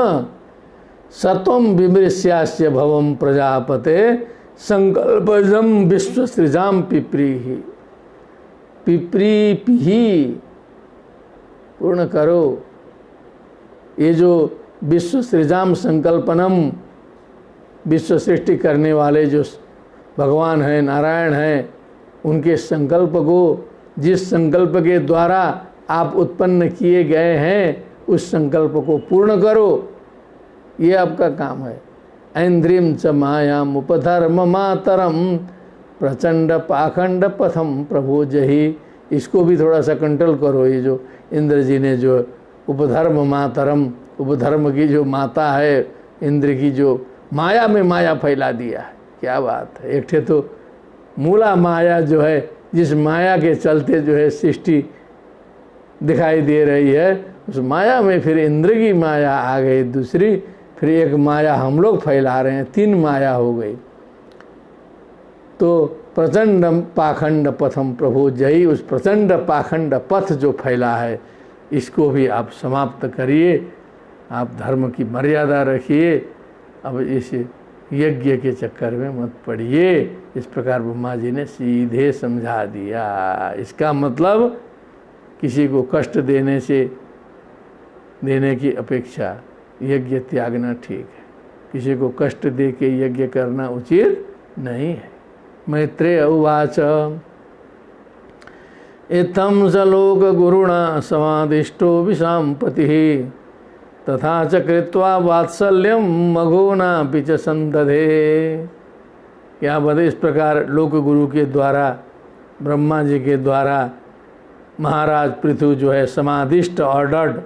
सत्वम विमृश्यास्य भवम प्रजापते संकल्पजम विश्वसृजाम पिप्रीहि। पिप्रीपिहि पूर्ण करो। ये जो विश्व सृजाम संकल्पनम, विश्व सृष्टि करने वाले जो भगवान हैं, नारायण हैं, उनके संकल्प को, जिस संकल्प के द्वारा आप उत्पन्न किए गए हैं, उस संकल्प को पूर्ण करो। ये आपका काम है। ऐन्द्रियम च मायाम उपधर्म मातरम प्रचंड पाखंड पथम प्रभो जही। इसको भी थोड़ा सा कंट्रोल करो। ये जो इंद्र जी ने जो उपधर्म मातरम, उपधर्म की जो माता है, इंद्र की जो माया में माया फैला दिया है। क्या बात है। एक ठे तो मूला माया जो है, जिस माया के चलते जो है सृष्टि दिखाई दे रही है, उस माया में फिर इंद्र की माया आ गई दूसरी, फिर एक माया हम लोग फैला रहे हैं, 3 माया हो गई। तो प्रचंड पाखंड पथम प्रभु जयी, उस प्रचंड पाखंड पथ जो फैला है, इसको भी आप समाप्त करिए। आप धर्म की मर्यादा रखिए। अब इस यज्ञ के चक्कर में मत पड़िए। इस प्रकार ब्रह्मा जी ने सीधे समझा दिया। इसका मतलब किसी को कष्ट देने की अपेक्षा यज्ञ त्यागना ठीक है। किसी को कष्ट दे के यज्ञ करना उचित नहीं है। मैत्रेय उवाच इत्थं स लोक गुरुणा समादिष्टो विशाम्पतिः तथा च कृत्वा वात्सल्यम मघोनापि च संदधे। क्या बता, इस प्रकार लोक गुरु के द्वारा, ब्रह्मा जी के द्वारा महाराज पृथु जो है समादिष्ट, ऑर्डर्ड,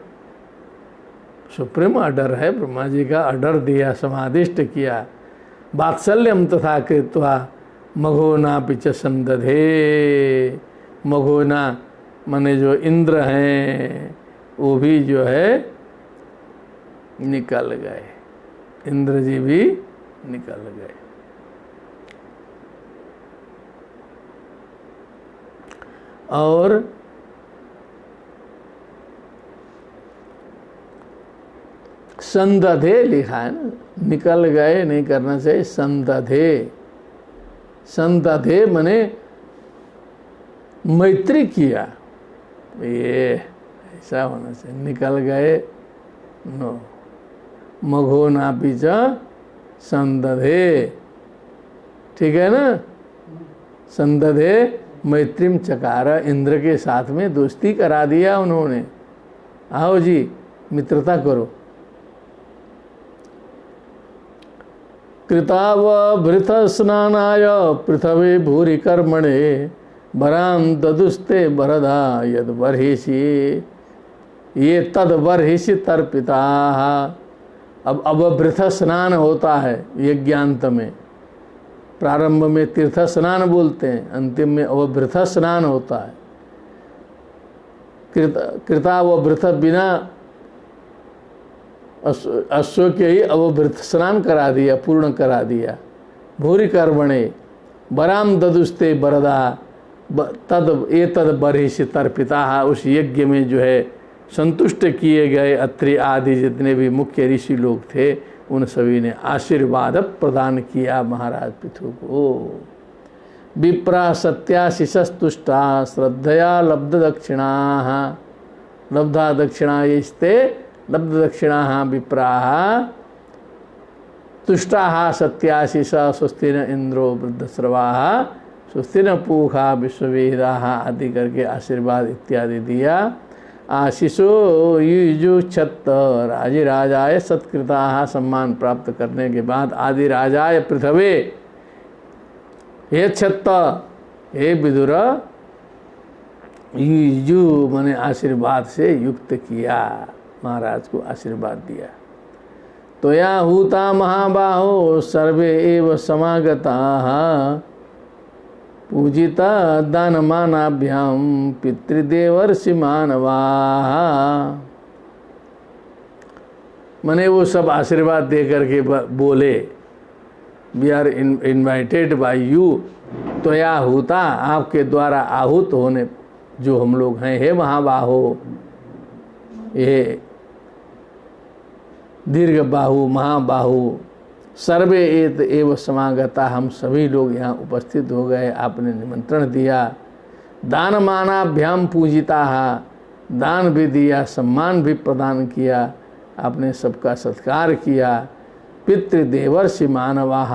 सुप्रीम ऑर्डर है ब्रह्मा जी का, ऑर्डर दिया, समादिष्ट किया। वात्सल्यम तथा कृत्वा मघोनापि च संदधे। मघोना माने जो इंद्र हैं वो भी जो है निकल गए, इंद्र जी भी निकल गए। और संदधे लिखा है ना, निकल गए नहीं करना चाहिए, संदधे। संदधे माने मैत्री किया, ये ऐसा होना चाहिए। निकल गए नो, मघोनापि च संदधे, ठीक है ना। संदधे मैत्रीम चकार, इंद्र के साथ में दोस्ती करा दिया उन्होंने। आओ जी मित्रता करो। कृतावभृत स्नानाय पृथ्वी भूरि कर्मणे वरां ददुस्ते वरदा यद बर्हिषि ये तद बर्हिषि तर्पिता। अब अवभृत स्नान होता है यज्ञांत में, प्रारंभ में तीर्थ स्नान बोलते हैं, अंतिम में अवभृत स्नान होता है। कृतावभृत बिना अश्व के ही अवभृत स्नान करा दिया, पूर्ण करा दिया। भूरि कर्मणे बराम ददुस्ते बरदा तद बरहिषि तर्पिता। उस यज्ञ में जो है संतुष्ट किए गए अत्रि आदि जितने भी मुख्य ऋषि लोग थे, उन सभी ने आशीर्वाद प्रदान किया महाराज पृथु को। विप्रा सत्याशिषस्तुष्टा श्रद्धया लब्ध दक्षिणा। लब्धा दक्षिणा येस्ते लब्ध दक्षिणा विप्रा तुष्टा सत्याशिषा स्वस्ति न इंद्रो वृद्धस्रवा स्वस्ति न पूषा विश्ववेदा आदि करके आशीर्वाद इत्यादि दिया। आशीषो युजुक्षत राजिराजाय सत्कृता। सम्मान प्राप्त करने के बाद आदि राजाय पृथ्वे हे छत्त हे विदुर युजु माने आशीर्वाद से युक्त किया, महाराज को आशीर्वाद दिया। तो या हूता महाबाहो सर्वे एव समागताः पूजिता दानमानाभ्याम पितृदेवर्षि मानवाः। मने वो सब आशीर्वाद दे करके बोले, we are invited by you. तो या हूता, आपके द्वारा आहूत होने जो हम लोग हैं, हे महाबाहो, ये दीर्घ बाहु महाबाहु, सर्वे एत एव समागता, हम सभी लोग यहाँ उपस्थित हो गए, आपने निमंत्रण दिया। दान मानाभ्याम पूजिता, दान भी दिया, सम्मान भी प्रदान किया, आपने सबका सत्कार किया। पितृदेवर्षि मानवाः,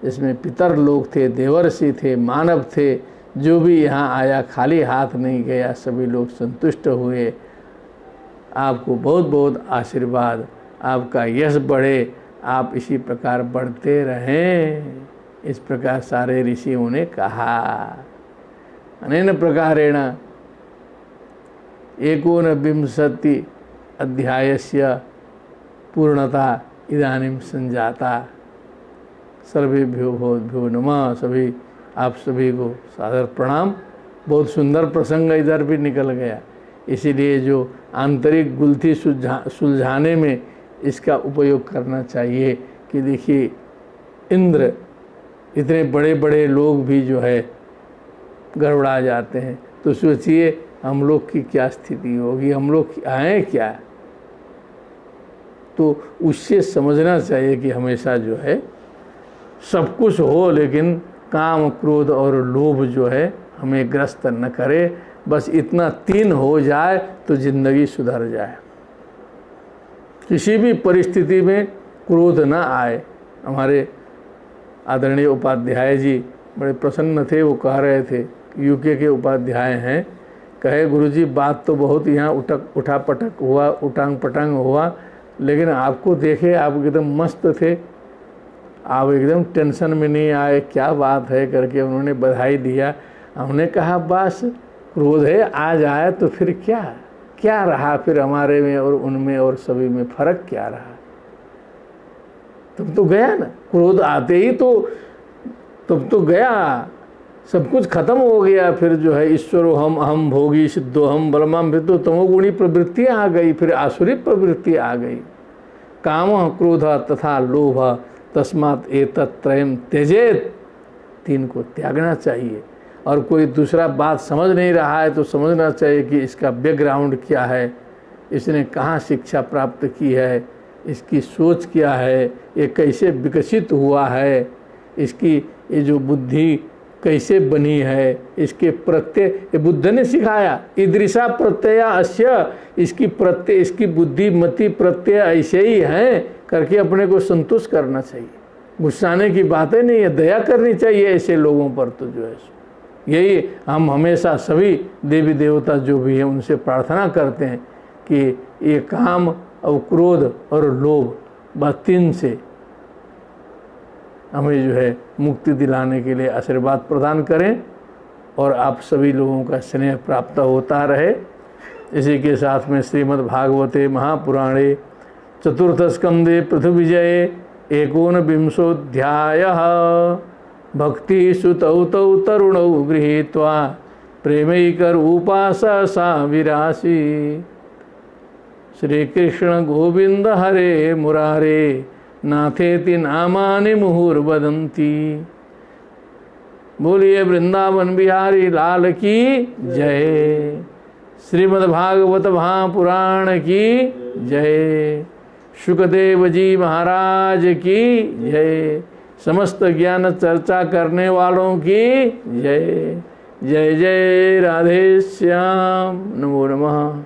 इसमें पितर लोग थे, देवर्षि थे, मानव थे, जो भी यहाँ आया खाली हाथ नहीं गया, सभी लोग संतुष्ट हुए। आपको बहुत बहुत आशीर्वाद, आपका यश बढ़े, आप इसी प्रकार बढ़ते रहें, इस प्रकार सारे ऋषियों ने कहा। अनेन प्रकारेण 19 अध्यायस्य पूर्णता इदानीं संजाता। सर्वेभ्यो भवद्भ्यो नमः। सभी आप सभी को सादर प्रणाम। बहुत सुंदर प्रसंग इधर भी निकल गया, इसीलिए जो आंतरिक गुलथी सुलझाने में इसका उपयोग करना चाहिए कि देखिए इंद्र, इतने बड़े बड़े लोग भी जो है गड़बड़ा जाते हैं, तो सोचिए हम लोग की क्या स्थिति होगी, हम लोग आए क्या। तो उससे समझना चाहिए कि हमेशा जो है सब कुछ हो, लेकिन काम क्रोध और लोभ जो है हमें ग्रस्त न करे। बस इतना 3 हो जाए तो जिंदगी सुधर जाए। किसी भी परिस्थिति में क्रोध ना आए। हमारे आदरणीय उपाध्याय जी बड़े प्रसन्न थे, वो कह रहे थे, यूके के उपाध्याय हैं, कहे गुरुजी बात तो बहुत यहाँ उठा पटक हुआ, उटांग पटांग हुआ, लेकिन आपको देखे आप एकदम मस्त थे, आप एकदम टेंशन में नहीं आए, क्या बात है करके उन्होंने बधाई दिया। हमने कहा बस क्रोध है, आ जाए तो फिर क्या रहा, फिर हमारे में और उनमें और सभी में फर्क क्या रहा। तब तो गया ना, क्रोध आते ही तो तब तो गया, सब कुछ खत्म हो गया। फिर जो है ईश्वरो हम अहम भोगी सिद्धो हम बलमाम, फिर तो तमोगुणी प्रवृत्ति आ गई, फिर आसुरी प्रवृत्ति आ गई। काम क्रोध तथा लोभ तस्मात् एतत्त्रयम् त्यजेत, 3 को त्यागना चाहिए। और कोई दूसरा बात समझ नहीं रहा है तो समझना चाहिए कि इसका बैकग्राउंड क्या है, इसने कहाँ शिक्षा प्राप्त की है, इसकी सोच क्या है, ये कैसे विकसित हुआ है, इसकी ये जो बुद्धि कैसे बनी है, इसके प्रत्यय, ये बुद्ध ने सिखाया, ईदृशा प्रत्यय अस्य, इसकी बुद्धि मति प्रत्यय ऐसे ही हैं करके अपने को संतुष्ट करना चाहिए। गुस्साने की बातें नहीं है, दया करनी चाहिए ऐसे लोगों पर। तो जो है यही हम हमेशा सभी देवी देवता जो भी हैं उनसे प्रार्थना करते हैं कि ये काम और क्रोध और लोभ, बस 3 से हमें जो है मुक्ति दिलाने के लिए आशीर्वाद प्रदान करें और आप सभी लोगों का स्नेह प्राप्त होता रहे। इसी के साथ में श्रीमद् भागवते महापुराणे चतुर्थ स्कंदे पृथ्वी विजये 19वाध्यायः भक्ति सुतौ तौ तरुणौ गृहीत्वा प्रेमैकरूपा सा विरासी। श्री कृष्ण गोविंद हरे मुरारे नाथेति नामानि मुहुर्वदन्ति। बोलिए वृंदावन बिहारी लाल की जय। श्रीमद्भागवत महापुराण की जय। शुकदेव जी महाराज की जय। समस्त ज्ञान चर्चा करने वालों की जय। जय जय राधे श्याम। नमो नमः।